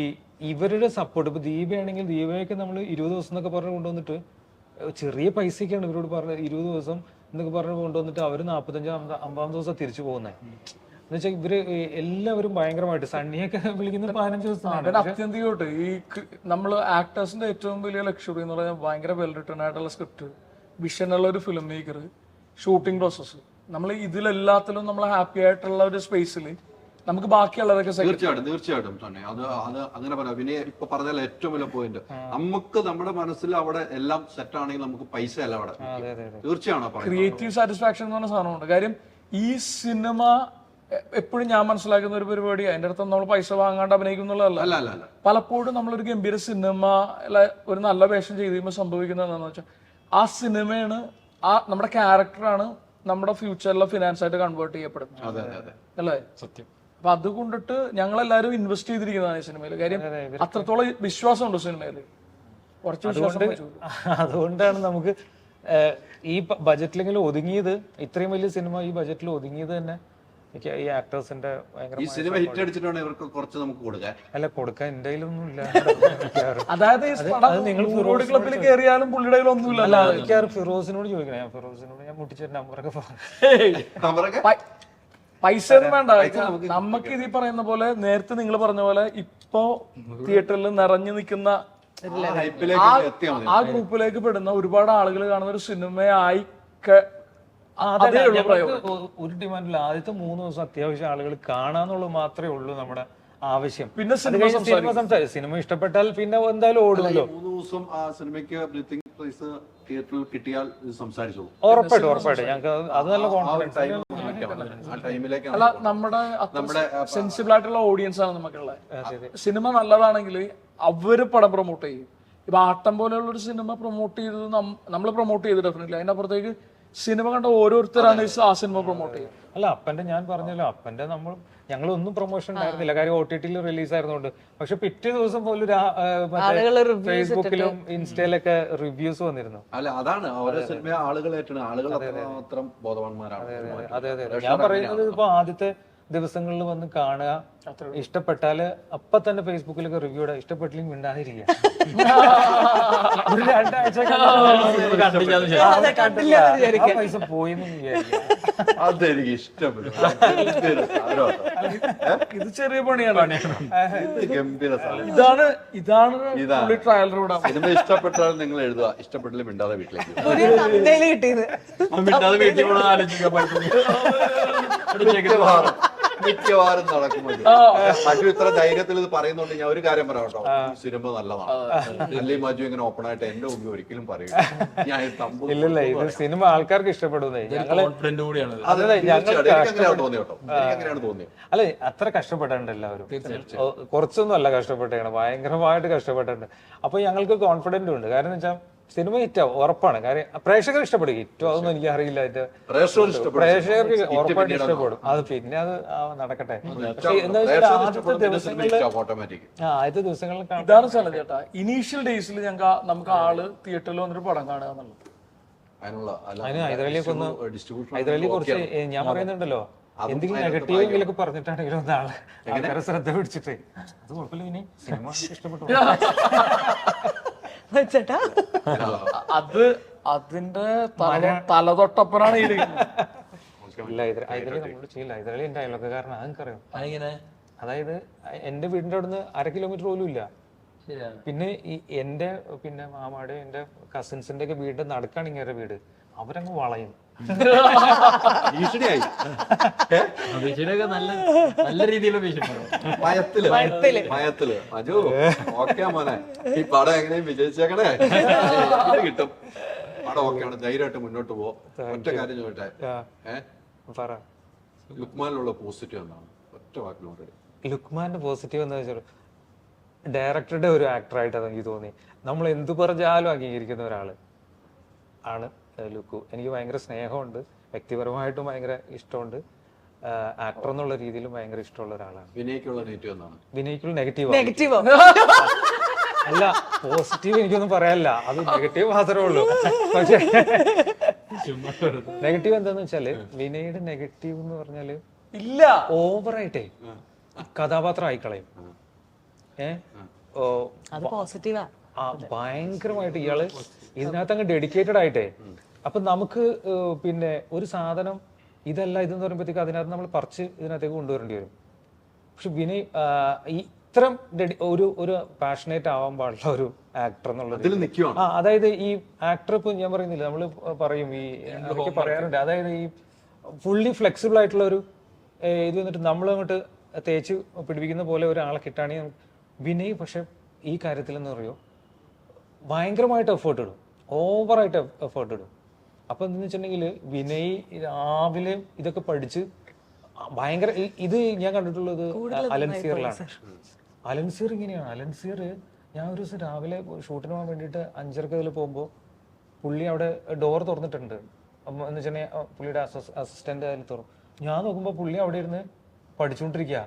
Speaker 1: ഇവരുടെ സപ്പോർട്ട്. ഇപ്പൊ ദീപയാണെങ്കിൽ ദീപയൊക്കെ നമ്മൾ 20 ദിവസം എന്നൊക്കെ പറഞ്ഞ് കൊണ്ടുവന്നിട്ട് ചെറിയ പൈസയൊക്കെയാണ് ഇവരോട് പറഞ്ഞത്. 20 ദിവസം എന്നൊക്കെ പറഞ്ഞ് കൊണ്ടുവന്നിട്ട് അവർ 45-50 ദിവസം തിരിച്ചു പോകുന്നത്. എന്ന് വെച്ചാൽ ഇവര് എല്ലാവരും ഭയങ്കരമായിട്ട് സണ്ണിയൊക്കെ വിളിക്കുന്നത് 15 ദിവസമാണ്.
Speaker 2: അത്യന്തികമായിട്ട് ഈ നമ്മൾ ആക്ടേഴ്സിന്റെ ഏറ്റവും വലിയ ലക്ഷറി എന്ന് പറഞ്ഞാൽ ഭയങ്കര വെൽ റിട്ടേൺ ആയിട്ടുള്ള സ്ക്രിപ്റ്റ്, വിഷനുള്ള ഒരു ഫിലിം മേക്കർ, ഷൂട്ടിംഗ് പ്രോസസ്സ്. നമ്മൾ ഇതിലെല്ലാത്തിലും നമ്മൾ ഹാപ്പി ആയിട്ടുള്ള ഒരു സ്പേസിൽ നമുക്ക് ബാക്കിയുള്ളതൊക്കെ
Speaker 3: തീർച്ചയായിട്ടും തന്നെ അത് അങ്ങനെ പറയാം. പിന്നെ ഇപ്പൊ പറഞ്ഞാൽ ഏറ്റവും വലിയ പോയിന്റ്, നമുക്ക് നമ്മുടെ മനസ്സിൽ അവിടെ എല്ലാം സെറ്റ് ആണെങ്കിൽ നമുക്ക് പൈസ അല്ല അവിടെ തീർച്ചയാണ്.
Speaker 2: ക്രിയേറ്റീവ് സാറ്റിസ്ഫാക്ഷൻ എന്ന് പറഞ്ഞ സാധനമുണ്ട്. കാര്യം ഈ സിനിമ എപ്പോഴും ഞാൻ മനസ്സിലാക്കുന്ന ഒരു പരിപാടിയാണ്. അതിന്റെ അടുത്ത് നമ്മൾ പൈസ വാങ്ങാണ്ട് അഭിനയിക്കും എന്നുള്ളതല്ല.
Speaker 3: അല്ല അല്ല അല്ല
Speaker 2: പലപ്പോഴും നമ്മളൊരു ഗംഭീര സിനിമ ഒരു നല്ല വേഷം ചെയ്ത് കഴിയുമ്പോൾ സംഭവിക്കുന്നത് എന്താണെന്ന് വെച്ചാൽ ആ സിനിമയാണ് നമ്മുടെ ക്യാരക്ടറാണ് നമ്മുടെ ഫ്യൂച്ചറിലെ ഫിനാൻസ് ആയിട്ട് കൺവേർട്ട് ചെയ്യപ്പെടുന്നത്.
Speaker 3: അതെ അതെ അതെ
Speaker 2: അല്ലേ?
Speaker 6: സത്യം.
Speaker 2: അപ്പൊ അതുകൊണ്ടിട്ട് ഞങ്ങളെല്ലാരും ഇൻവെസ്റ്റ് ചെയ്തിരിക്കുന്നതാണ് ഈ സിനിമയിൽ. കാര്യം അത്രത്തോളം വിശ്വാസമുണ്ട് സിനിമയിൽ. കുറച്ച് വിശ്വാസം വെച്ചു.
Speaker 1: അതുകൊണ്ടാണ് നമുക്ക് ഈ ബജറ്റിലെങ്കിലും ഒതുങ്ങിയത്. ഇത്രയും വലിയ സിനിമ ഈ ബജറ്റിൽ ഒതുങ്ങിയത് തന്നെ എനിക്ക് ഈ ആക്ടേഴ്സിന്റെ
Speaker 3: ഈ സിനിമ ഹിറ്റ് അടിച്ചിട്ടാണ് ഇവർക്ക് കുറച്ച് നമുക്ക് കൊടുക്കാൻ.
Speaker 1: അല്ല, കൊടുക്കാൻ എന്റെ കയ്യിലൊന്നും ഇല്ല.
Speaker 2: അതായത് നിങ്ങൾ ക്ലബിൽ കയറിയാലും പുള്ളിയുടെ കയ്യിലൊന്നുമില്ല.
Speaker 1: അല്ല, എനിക്ക് ഫിറോസിനോട് ചോദിക്കണം. ഫിറോസിനോട് ഞാൻ മുട്ടിച്ച നമ്പറൊക്കെ
Speaker 3: അവരൊക്കെ
Speaker 2: പൈസ ഒന്നും വേണ്ട. നമുക്ക് ഇത് പറയുന്ന പോലെ നേരത്തെ നിങ്ങൾ പറഞ്ഞ പോലെ ഇപ്പോ തിയേറ്ററിൽ നിറഞ്ഞു നിൽക്കുന്ന ആ ഗ്രൂപ്പിലേക്ക് പെടുന്ന ഒരുപാട് ആളുകൾ കാണുന്ന ഒരു സിനിമയായി അതേ ഉള്ളൂ പ്രയോഗം.
Speaker 1: ഒരു ഡിമാൻഡില്ല. ആദ്യത്തെ 3 ദിവസം അത്യാവശ്യം ആളുകൾ കാണാന്നുള്ളത് മാത്രമേ ഉള്ളൂ നമ്മുടെ ആവശ്യം.
Speaker 2: പിന്നെ
Speaker 1: സിനിമ ഇഷ്ടപ്പെട്ടാൽ പിന്നെ എന്തായാലും ഓടുമല്ലോ.
Speaker 3: 3 ദിവസം ആ സിനിമയ്ക്ക് ബ്രീത്തിങ് പ്രൈസ് തിയേറ്ററിൽ കിട്ടിയാൽ ഇത് സംസാരിച്ചോളൂ.
Speaker 1: ഉറപ്പായിട്ടും ഞങ്ങൾക്ക് അത് നല്ല കോൺഫിഡൻസ്.
Speaker 3: ആ ടൈമിലേക്ക്
Speaker 2: അല്ല, നമ്മുടെ സെൻസിബിൾ ആയിട്ടുള്ള ഓഡിയൻസ് ആണ് നമുക്കുള്ളത്. സിനിമ നല്ലതാണെങ്കിൽ അവര് പടം പ്രൊമോട്ട് ചെയ്യും. ഇപ്പൊ ആട്ടം പോലെയുള്ള ഒരു സിനിമ പ്രൊമോട്ട് ചെയ്തത് നമ്മൾ പ്രൊമോട്ട് ചെയ്ത് ഡെഫിനറ്റ്ലി അതിനപ്പുറത്തേക്ക് സിനിമ കണ്ട ഓരോരുത്തരാണ് ആ സിനിമ പ്രൊമോട്ട് ചെയ്യുന്നത്.
Speaker 1: അല്ല, അപ്പന്റെ ഞാൻ പറഞ്ഞല്ലോ, അപ്പന്റെ ഞങ്ങളൊന്നും പ്രൊമോഷൻ ഉണ്ടായിരുന്നില്ല. കാര്യം OTT റിലീസ് ആയിരുന്നോണ്ട്. പക്ഷെ പിറ്റേ ദിവസം പോലും ഫേസ്ബുക്കിലും ഇൻസ്റ്റയിലൊക്കെ റിവ്യൂസ് വന്നിരുന്നു.
Speaker 3: അല്ല, അതാണ് ഓരോ സിനിമ ആളുകൾ ഏറ്റവും ആളുകൾ അത്രമാത്രം ബോധവാന്മാരാണ്.
Speaker 1: അതെ. ഞാൻ പറയുന്നത് ഇപ്പൊ ആദ്യത്തെ ദിവസങ്ങളിൽ വന്ന് കാണുക, ഇഷ്ടപ്പെട്ടാല് അപ്പൊ തന്നെ ഫേസ്ബുക്കിലൊക്കെ റിവ്യൂ ഇടുക, ഇഷ്ടപ്പെട്ടില്ലെങ്കിൽ മിണ്ടാതിരിക്കുക. ഒരു 2 ആഴ്ച പൈസ പോയി
Speaker 3: അതെനിക്ക് ഇഷ്ടപ്പെട്ടു.
Speaker 2: ഇത് ചെറിയ പണിയാണ്.
Speaker 3: ഗംഭീര സാധനം.
Speaker 2: ഇതാണ് ട്രയൽ റൂട്ട്.
Speaker 3: സിനിമ ഇഷ്ടപ്പെട്ടാൽ നിങ്ങൾ എഴുതുക, ഇഷ്ടപ്പെട്ടില്ല മിണ്ടാതെ വീട്ടിലേക്ക്
Speaker 4: കിട്ടിയത്
Speaker 3: മിക്കവാറും നടക്കുമല്ലോ. മജു ഇത്ര ധൈര്യത്തിൽ ഇത് പറയുന്നുണ്ട്. ഞാൻ ഒരു കാര്യം പറയാം കേട്ടോ, സിനിമ നല്ലതാണ്. അല്ലെങ്കിൽ മജു ഇങ്ങനെ ഓപ്പൺ ആയിട്ട് എന്റെ മുമ്പിൽ ഒരിക്കലും പറയും ഞാൻ
Speaker 1: ഇല്ലല്ല, ഇത് സിനിമ ആൾക്കാർക്ക് ഇഷ്ടപ്പെടുന്നേ.
Speaker 6: കോൺഫിഡന്റ് കൂടിയാണ്.
Speaker 3: എനിക്കങ്ങനെയാണ് തോന്നിയത് കേട്ടോ, എനിക്കങ്ങനെയാണ് തോന്നിയത്.
Speaker 1: അല്ല, അത്ര കഷ്ടപ്പെട്ടിട്ടുണ്ട് എല്ലാവരും. കുറച്ചൊന്നും അല്ല കഷ്ടപ്പെട്ടാണ്, ഭയങ്കരമായിട്ട് കഷ്ടപ്പെട്ടിട്ടുണ്ട്. അപ്പൊ ഞങ്ങൾക്ക് കോൺഫിഡന്റ് ഉണ്ട്. കാരണം എന്ന് വെച്ചാൽ സിനിമ ഹിറ്റാവും ഉറപ്പാണ്. കാര്യം പ്രേക്ഷകർ ഇഷ്ടപ്പെടും. ഹിറ്റോ അതൊന്നും എനിക്ക് അറിയില്ല. പ്രേക്ഷകർക്ക് ഉറപ്പായിട്ട് ഇഷ്ടപ്പെടും. അത് പിന്നെ അത് നടക്കട്ടെ. പക്ഷെ എന്താ വെച്ചാൽ ആദ്യത്തെ ദിവസങ്ങളിൽ
Speaker 2: ഇതാണ് സ്ഥലം ചേട്ടാ. ഇനീഷ്യൽ ഡേയ്സിൽ നമുക്ക് ആള് തിയേറ്ററിൽ വന്നിട്ട് പടം കാണുക എന്നുള്ളത്.
Speaker 1: അതിന് ഹൈദരാലി കുറച്ച് ഞാൻ പറയുന്നുണ്ടല്ലോ, എന്തെങ്കിലും നെഗറ്റീവ് എങ്കിലൊക്കെ പറഞ്ഞിട്ടാണെങ്കിലും ഒന്നാള് ആൾക്കാരെ ശ്രദ്ധ പിടിച്ചിട്ടേ അത് കുഴപ്പമില്ല. ഇനി സിനിമ ഇഷ്ടപ്പെട്ടു
Speaker 4: ചേട്ടാ,
Speaker 2: അത് അതിന്റെ തലതൊട്ടപ്പനാണ്
Speaker 1: ഹൈദരാലി എന്റെ അയൽവക്കാരനാ. അതെനിക്കറിയാം. അതായത് എന്റെ വീടിന്റെ അവിടുന്ന് 1/2 കിലോമീറ്റർ പോലും ഇല്ല. പിന്നെ എന്റെ മാമാടെ എന്റെ കസിൻസിന്റെ ഒക്കെ വീടിന്റെ നടുക്കാണ് ഇങ്ങനെ വീട്. അവരങ്ങ് വളയും.
Speaker 3: ഭീഷണിയായി
Speaker 6: നല്ല രീതിയിലുള്ള
Speaker 3: മയത്തില് മജു ഓക്കെ മോനെ, ഈ പടം എങ്ങനെയും വിജയിച്ചേക്കണേ, കിട്ടും പടം ഓക്കെയാണ്, ധൈര്യമായിട്ട് മുന്നോട്ട് പോ. ഒറ്റ കാര്യം ചോദിട്ടെ, ലുക്മാനിലുള്ള പോസിറ്റീവ് എന്താണ്? ഒറ്റ വാക്കിലോട്ട്.
Speaker 1: ലുക്മാന്റെ പോസിറ്റീവ് എന്താ വെച്ചാൽ ഡയറക്ടറുടെ ഒരു ആക്ടറായിട്ടാണ് എനിക്ക് തോന്നി. നമ്മൾ എന്തു പറഞ്ഞാലും അംഗീകരിക്കുന്ന ഒരാള് ആണ് ലുക്കു. എനിക്ക് ഭയങ്കര സ്നേഹമുണ്ട്, വ്യക്തിപരമായിട്ടും ഭയങ്കര ഇഷ്ടമുണ്ട്. ആക്ടർ എന്നുള്ള രീതിയിലും ഭയങ്കര ഇഷ്ടമുള്ള ഒരാളാണ്.
Speaker 3: വിനയ്ക്കുള്ള നെഗറ്റീവ് എന്താണ്?
Speaker 1: വിനയ്ക്കുള്ള നെഗറ്റീവ് അല്ല, പോസിറ്റീവ് എനിക്കൊന്നും പറയാനില്ല. അത് നെഗറ്റീവ് മാത്രമേ ഉള്ളൂ. പക്ഷെ നെഗറ്റീവ് എന്താന്ന് വെച്ചാല് വിനയുടെ നെഗറ്റീവ് എന്ന് പറഞ്ഞാല്
Speaker 2: ഇല്ല,
Speaker 1: ഓവറായിട്ടേ കഥാപാത്രം ആയിക്കളയും.
Speaker 4: അത് പോസിറ്റീവാ.
Speaker 1: ഭയങ്കരമായിട്ട് ഇയാള് ഇതിനകത്ത് അങ്ങ് ഡെഡിക്കേറ്റഡ് ആയിട്ടേ. അപ്പൊ നമുക്ക് പിന്നെ ഒരു സാധനം ഇതല്ല ഇതെന്ന് പറയുമ്പോഴത്തേക്ക് അതിനകത്ത് നമ്മൾ പറിച്ച് ഇതിനകത്തേക്ക് കൊണ്ടുവരേണ്ടി വരും. പക്ഷെ വിനയ് ഇത്തരം ഒരു പാഷനേറ്റ് ആവാൻ പാടുള്ള ഒരു ആക്ടർ എന്നുള്ളത്. അതായത് ഈ ആക്ടർ ഇപ്പൊ ഞാൻ പറയുന്നില്ല, നമ്മള് പറയും ഈ പറയാറുണ്ട്. അതായത് ഈ ഫുള്ളി ഫ്ലെക്സിബിൾ ആയിട്ടുള്ള ഒരു ഇത് വന്നിട്ട് നമ്മൾ അങ്ങോട്ട് തേച്ച് പിടിപ്പിക്കുന്ന പോലെ ഒരാളെ കിട്ടുകയാണെങ്കിൽ വിനയ് പക്ഷെ ഈ കാര്യത്തിൽ എന്ന് പറയുമോ ഭയങ്കരമായിട്ട് എഫേർട്ട് ഇടും, ഓവറായിട്ട് എഫേർട്ട് ഇടും. അപ്പൊ എന്താന്ന് വെച്ചിട്ടുണ്ടെങ്കിൽ വിനയ് രാവിലെ ഇതൊക്കെ പഠിച്ച് ഭയങ്കര ഇത് ഞാൻ കണ്ടിട്ടുള്ളത് അലൻസിയറിലാണ്. അലൻസിയർ ഇങ്ങനെയാണ്. അലൻസിയർ ഞാൻ ഒരു ദിവസം രാവിലെ ഷൂട്ടിന് പോകാൻ വേണ്ടിയിട്ട് 5:30 അതിൽ പോകുമ്പോൾ പുള്ളി അവിടെ ഡോർ തുറന്നിട്ടുണ്ട്. എന്ന് വെച്ചിട്ടുണ്ടെങ്കിൽ പുള്ളിയുടെ അസിസ്റ്റന്റ് അതിൽ തുറന്നു. ഞാൻ നോക്കുമ്പോൾ പുള്ളി അവിടെ ഇരുന്ന് പഠിച്ചുകൊണ്ടിരിക്കുക.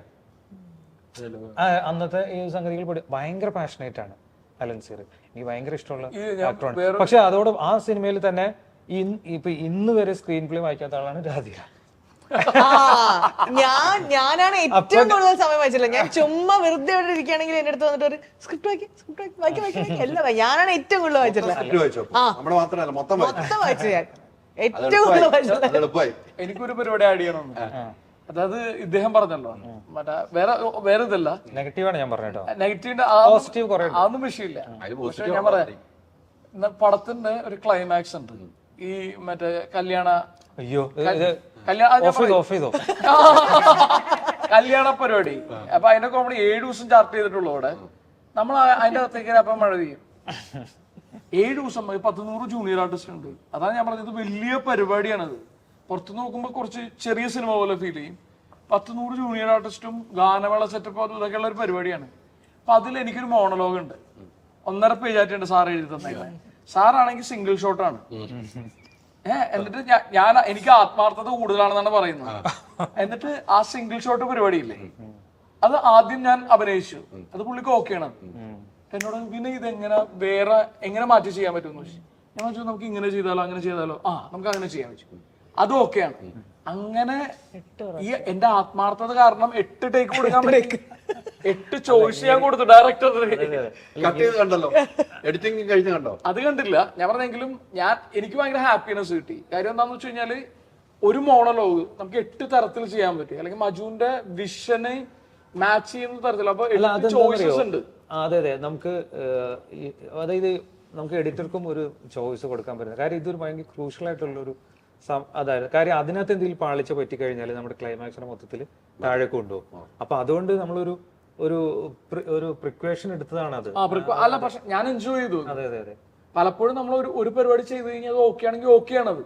Speaker 1: അന്നത്തെ ഈ സംഗതികൾ ഭയങ്കര പാഷനേറ്റ് ആണ് അലൻസിയർ. എനിക്ക് ഭയങ്കര ഇഷ്ടമുള്ള ആക്ടറാണ്. പക്ഷെ അതോടെ ആ സിനിമയിൽ തന്നെ ഇപ്പൊ ഇന്ന് വരെ സ്ക്രീൻ പ്ലേ വായിക്കാത്ത ആളാണ് രാധിക.
Speaker 4: ഞാനാണ് ഏറ്റവും കൂടുതൽ സമയം വായിച്ചില്ല. ഞാൻ ചുമ്മാ വെറുതെ ഇവിടെ ഇരിക്കുകയാണെങ്കിൽ എന്റെ അടുത്ത് വന്നിട്ട് ഒരു സ്ക്രിപ്റ്റ് വായിക്കും എല്ലാം ഞാനാണ് ഏറ്റവും കൂടുതൽ വായിച്ചിട്ടുള്ളത്. മൊത്തം വായിച്ചു ഞാൻ ഏറ്റവും കൂടുതൽ വായിച്ചിട്ടുള്ളത്.
Speaker 2: എനിക്കൊരു പരിപാടി ആഡ് ചെയ്യണം. അതായത് ഇദ്ദേഹം പറഞ്ഞല്ലോ മറ്റേ വേറെ ഇതല്ല,
Speaker 1: നെഗറ്റീവാണ് ഞാൻ പറഞ്ഞോ.
Speaker 2: നെഗറ്റീവിന്റെ അതൊന്നും വിഷയമില്ല. പക്ഷെ ഞാൻ പറയാം, പടത്തിന്റെ ഒരു ക്ലൈമാക്സ് ഉണ്ട്. ഈ മറ്റേ കല്യാണ പരിപാടി. അപ്പൊ അതിനൊക്കെ നമ്മൾ 7 ദിവസം ചാർട്ട് ചെയ്തിട്ടുള്ളൂ. അവിടെ നമ്മൾ അതിന്റെ അകത്തേക്ക് അപ്പം മഴ പെയ്യും. 7 ദിവസം 100 ജൂനിയർ ആർട്ടിസ്റ്റ് ഉണ്ട്. അതാണ് ഞാൻ പറഞ്ഞത്, വലിയ പരിപാടിയാണത്. പുറത്ത് നോക്കുമ്പോൾ കുറച്ച് ചെറിയ സിനിമ പോലെ ഫീൽ ചെയ്യും. 100 ജൂനിയർ ആർട്ടിസ്റ്റും ഗാനമേള സെറ്റപ്പ് ഇതൊക്കെയുള്ള ഒരു പരിപാടിയാണ്. അപ്പൊ അതിൽ എനിക്കൊരു മോണലോഗ് ഉണ്ട്. 1.5 പേജായിട്ടുണ്ട് സാർ എഴുതി തന്നെ. സാറാണെങ്കിൽ സിംഗിൾ ഷോട്ടാണ്. എന്നിട്ട് എനിക്ക് ആത്മാർത്ഥത കൂടുതലാണെന്നാണ് പറയുന്നത്. എന്നിട്ട് ആ സിംഗിൾ ഷോട്ട് പരിപാടിയില്ലേ, അത് ആദ്യം ഞാൻ അഭിനയിച്ചു. അത് പുള്ളിക്ക് ഓക്കെയാണ്. എന്നോട് പിന്നെ ഇതെങ്ങനെ എങ്ങനെ മാറ്റി ചെയ്യാൻ പറ്റുമെന്ന് ചോദിച്ചു. ഞാൻ ചോദിച്ചു നമുക്ക് ഇങ്ങനെ ചെയ്താലോ അങ്ങനെ ചെയ്താലോ. നമുക്ക് അങ്ങനെ ചെയ്യാൻ പറ്റും. അതും ഓക്കെയാണ്. അങ്ങനെ ഈ എന്റെ ആത്മാർത്ഥത കാരണം 8 ടേക്ക് കൊടുക്കാൻ പറ്റും. 8 ചോയ്സ് ഞാൻ കൊടുത്തു ഡയറക്ടറിന്. അത് കണ്ടില്ല ഞാൻ പറഞ്ഞെങ്കിലും എനിക്ക് ഭയങ്കര ഹാപ്പിനെസ് കിട്ടി. കാര്യം എന്താണെന്ന് വെച്ച് കഴിഞ്ഞാല് ഒരു മോണലോഗ് നമുക്ക് 8 തരത്തിൽ ചെയ്യാൻ പറ്റും. അല്ലെങ്കിൽ മജുവിന്റെ വിഷനെ മാച്ച് ചെയ്യുന്ന തരത്തിൽ. അപ്പൊ 8 ചോയ്സസ് ഉണ്ട്.
Speaker 1: അതെ നമുക്ക് അതായത് നമുക്ക് എഡിറ്റർക്കും ഒരു ചോയ്സ് കൊടുക്കാൻ പറ്റുന്നത്. കാര്യം ഇതൊരു ഭയങ്കര ക്രൂഷ്യൽ ആയിട്ടുള്ളൊരു അതായത് കാര്യം അതിനകത്ത് എന്തെങ്കിലും പാളിച്ച പറ്റിക്കഴിഞ്ഞാൽ നമ്മുടെ ക്ലൈമാക്സിനെ മൊത്തത്തിൽ താഴെ കൊണ്ടുപോകും. അപ്പൊ അതുകൊണ്ട് നമ്മളൊരു ഒരു പ്രിക്വേഷൻ എടുത്തതാണ് അത്.
Speaker 2: അല്ല പക്ഷെ ഞാൻ എൻജോയ് ചെയ്തു.
Speaker 1: അതെ
Speaker 2: പലപ്പോഴും നമ്മൾ ഒരു പരിപാടി ചെയ്ത് കഴിഞ്ഞാൽ അത് ഓക്കെ ആണെങ്കിൽ ഓക്കെ ആണത്.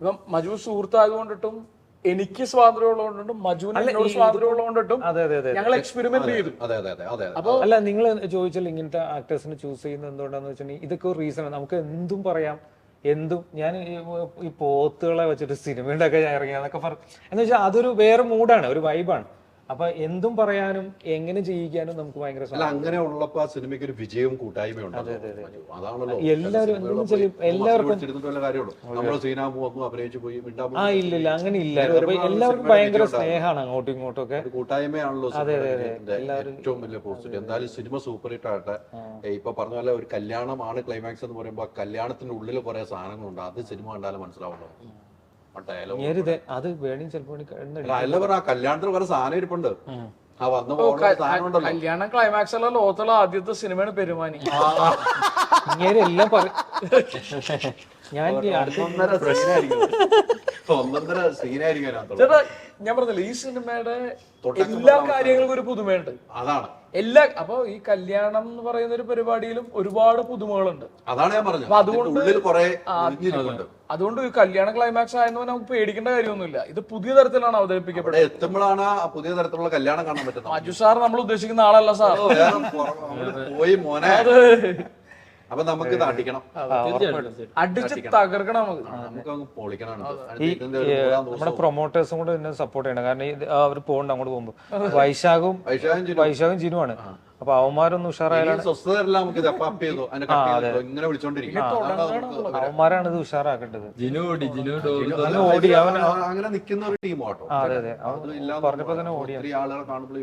Speaker 2: ഇപ്പം മജു സുഹൃത്തായതുകൊണ്ടിട്ടും എനിക്ക് സ്വാതന്ത്ര്യം ഉള്ളതുകൊണ്ടും മജുവിന് സ്വാതന്ത്ര്യം ഉള്ളതുകൊണ്ടിട്ടും ഞങ്ങൾ എക്സ്പെരിമെന്റ് ചെയ്തു.
Speaker 1: അല്ല നിങ്ങൾ ചോദിച്ചാൽ ഇങ്ങനത്തെ ആക്ടേഴ്സിനെ ചൂസ് ചെയ്യുന്നത് എന്തുകൊണ്ടാന്ന് വെച്ചിട്ടുണ്ടെങ്കിൽ ഇതൊക്കെ ഒരു റീസൺ. നമുക്ക് എന്തും പറയാം. ഞാൻ ഈ പോത്തുകളെ വെച്ചിട്ട് സിനിമ ഉണ്ടാക്കാൻ ഇറങ്ങിയാന്നൊക്കെ എന്ന് വെച്ചാൽ അതൊരു വേറെ മൂഡാണ്, ഒരു വൈബാണ്. അപ്പൊ എന്തും പറയാനും എങ്ങനെ ചെയ്യിക്കാനും നമുക്ക് ഭയങ്കര
Speaker 3: അങ്ങനെ ഉള്ളപ്പോ ആ സിനിമയ്ക്ക് ഒരു വിജയവും കൂട്ടായ്മയും അതാണല്ലോ
Speaker 1: എല്ലാവരും ഇല്ല അങ്ങനെ ഇല്ല. എല്ലാവർക്കും ഭയങ്കര സ്നേഹമാണ് അങ്ങോട്ടും ഇങ്ങോട്ടും ഒക്കെ.
Speaker 3: കൂട്ടായ്മയാണല്ലോ ഏറ്റവും വലിയ പോസിറ്റീവ്. എന്തായാലും സിനിമ സൂപ്പർ ഹിറ്റ് ആകട്ടെ. ഇപ്പൊ പറഞ്ഞ പോലെ ഒരു കല്യാണമാണ് ക്ലൈമാക്സ് എന്ന് പറയുമ്പോ ആ കല്യാണത്തിന്റെ ഉള്ളിൽ കുറെ സാധനങ്ങളുണ്ട്. അത് സിനിമ കണ്ടാലും മനസ്സിലാവുന്നു.
Speaker 1: അത് വേണി ചിലപ്പോ
Speaker 3: കല്യാണത്തിന് കുറെ സാധനം ഇരിപ്പുണ്ട്.
Speaker 2: കല്യാണ ക്ലൈമാക്സ് ഉള്ള ലോകത്തുള്ള ആദ്യത്തെ സിനിമയാണ് പെരുമാനി.
Speaker 1: എല്ലാം
Speaker 2: ഞാൻ പറഞ്ഞില്ല, ഈ സിനിമയുടെ എല്ലാ കാര്യങ്ങൾക്കും ഒരു പുതുമയുണ്ട്.
Speaker 3: അതാണ്
Speaker 2: അപ്പൊ ഈ കല്യാണം എന്ന് പറയുന്ന ഒരു പരിപാടിയിലും ഒരുപാട് പുതുമകളുണ്ട്.
Speaker 3: അതാണ് ഞാൻ പറഞ്ഞത്.
Speaker 2: അതുകൊണ്ട് ഈ കല്യാണ ക്ലൈമാക്സ് ആയെന്ന് നമുക്ക് പേടിക്കേണ്ട കാര്യമൊന്നുമില്ല. ഇത് പുതിയ തരത്തിലാണ് അവതരിപ്പിക്കപ്പെടുന്നത്.
Speaker 3: എത്തുമ്പോഴാണ് പുതിയ തരത്തിലുള്ള കല്യാണം കാണാൻ പറ്റുന്നത്.
Speaker 2: മജു സാർ നമ്മൾ ഉദ്ദേശിക്കുന്ന ആളല്ല സാർ.
Speaker 3: പോയി മോനെ. അപ്പൊ നമുക്ക് ഇത് അടിക്കണം,
Speaker 2: അടിച്ച് തകർക്കണം,
Speaker 3: നമുക്ക് പൊളിക്കണം.
Speaker 1: നമ്മുടെ പ്രൊമോട്ടേഴ്സും കൂടെ എന്നെ സപ്പോർട്ട് ചെയ്യണം. കാരണം അവർ പോകണ്ട അങ്ങോട്ട് പോകുമ്പോ വൈശാഖും ജിനുവാണ്. അപ്പൊ അവന്മാരൊന്നും ഉഷാറായാലും അവന്മാരാണ് ഇത് ഉഷാറാക്കേണ്ടത്. ഓടി
Speaker 3: അങ്ങനെ നിൽക്കുന്ന ഒരു ടീമാട്ടോ.
Speaker 1: അതെ പറഞ്ഞപ്പോ തന്നെ ഓടി.
Speaker 3: ആളുകളെ കാണുമ്പോൾ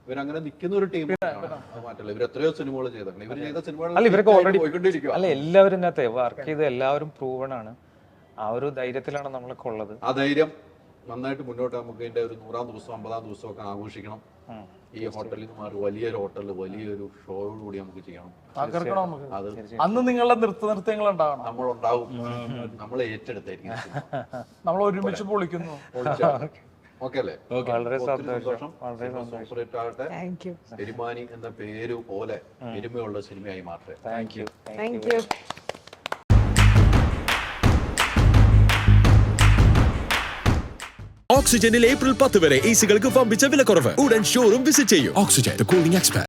Speaker 3: ഇവരങ്ങനെ നിൽക്കുന്ന ഒരു ടീം മാറ്റല്ല. ഇവർ എത്രയോ സിനിമകൾ ചെയ്തിട്ടുണ്ട്. ഇവർ ചെയ്ത സിനിമകൾ
Speaker 1: അല്ല ഇവരൊക്കെ ഓൾറെഡി അല്ല എല്ലാവരും ഇതിനകത്ത് വർക്ക് ചെയ്ത് എല്ലാവരും പ്രൂവൺ ആണ്. ആ ഒരു ധൈര്യത്തിലാണ് നമ്മളൊക്കെ ഉള്ളത്.
Speaker 3: ആ ധൈര്യം നന്നായിട്ട് മുന്നോട്ട് നമുക്ക് ഇതിന്റെ ഒരു 100-ാം ദിവസം 50-ാം ദിവസം ഒക്കെ ആഘോഷിക്കണം. ഈ ഹോട്ടലിൽ നിന്ന് മാറി വലിയൊരു ഹോട്ടലിൽ വലിയൊരു ഷോയോടുകൂടി നമുക്ക് ചെയ്യണം.
Speaker 2: അത് അന്ന് നിങ്ങളുടെ നൃത്യങ്ങൾ ഉണ്ടാവണം.
Speaker 3: നമ്മളുണ്ടാവും. നമ്മൾ ഏറ്റെടുത്തായിരിക്കും.
Speaker 2: നമ്മൾ ഒരുമിച്ച് പൊളിക്കുന്നു.
Speaker 3: ഓക്കെ അല്ലേ?
Speaker 1: വളരെ സന്തോഷം.
Speaker 3: പെരുമാനി എന്ന പേര് പോലെ പെരുമയുള്ള സിനിമയായി മാറട്ടെ.
Speaker 4: Thank you.
Speaker 5: ഓക്സിജനിൽ ഏപ്രിൽ 10 വരെ എസികൾക്ക് വമ്പിച്ച വിലക്കുറവ്. ഉടൻ ഷോറൂം വിസിറ്റ് ചെയ്യൂ. Oxygen, the cooling expert.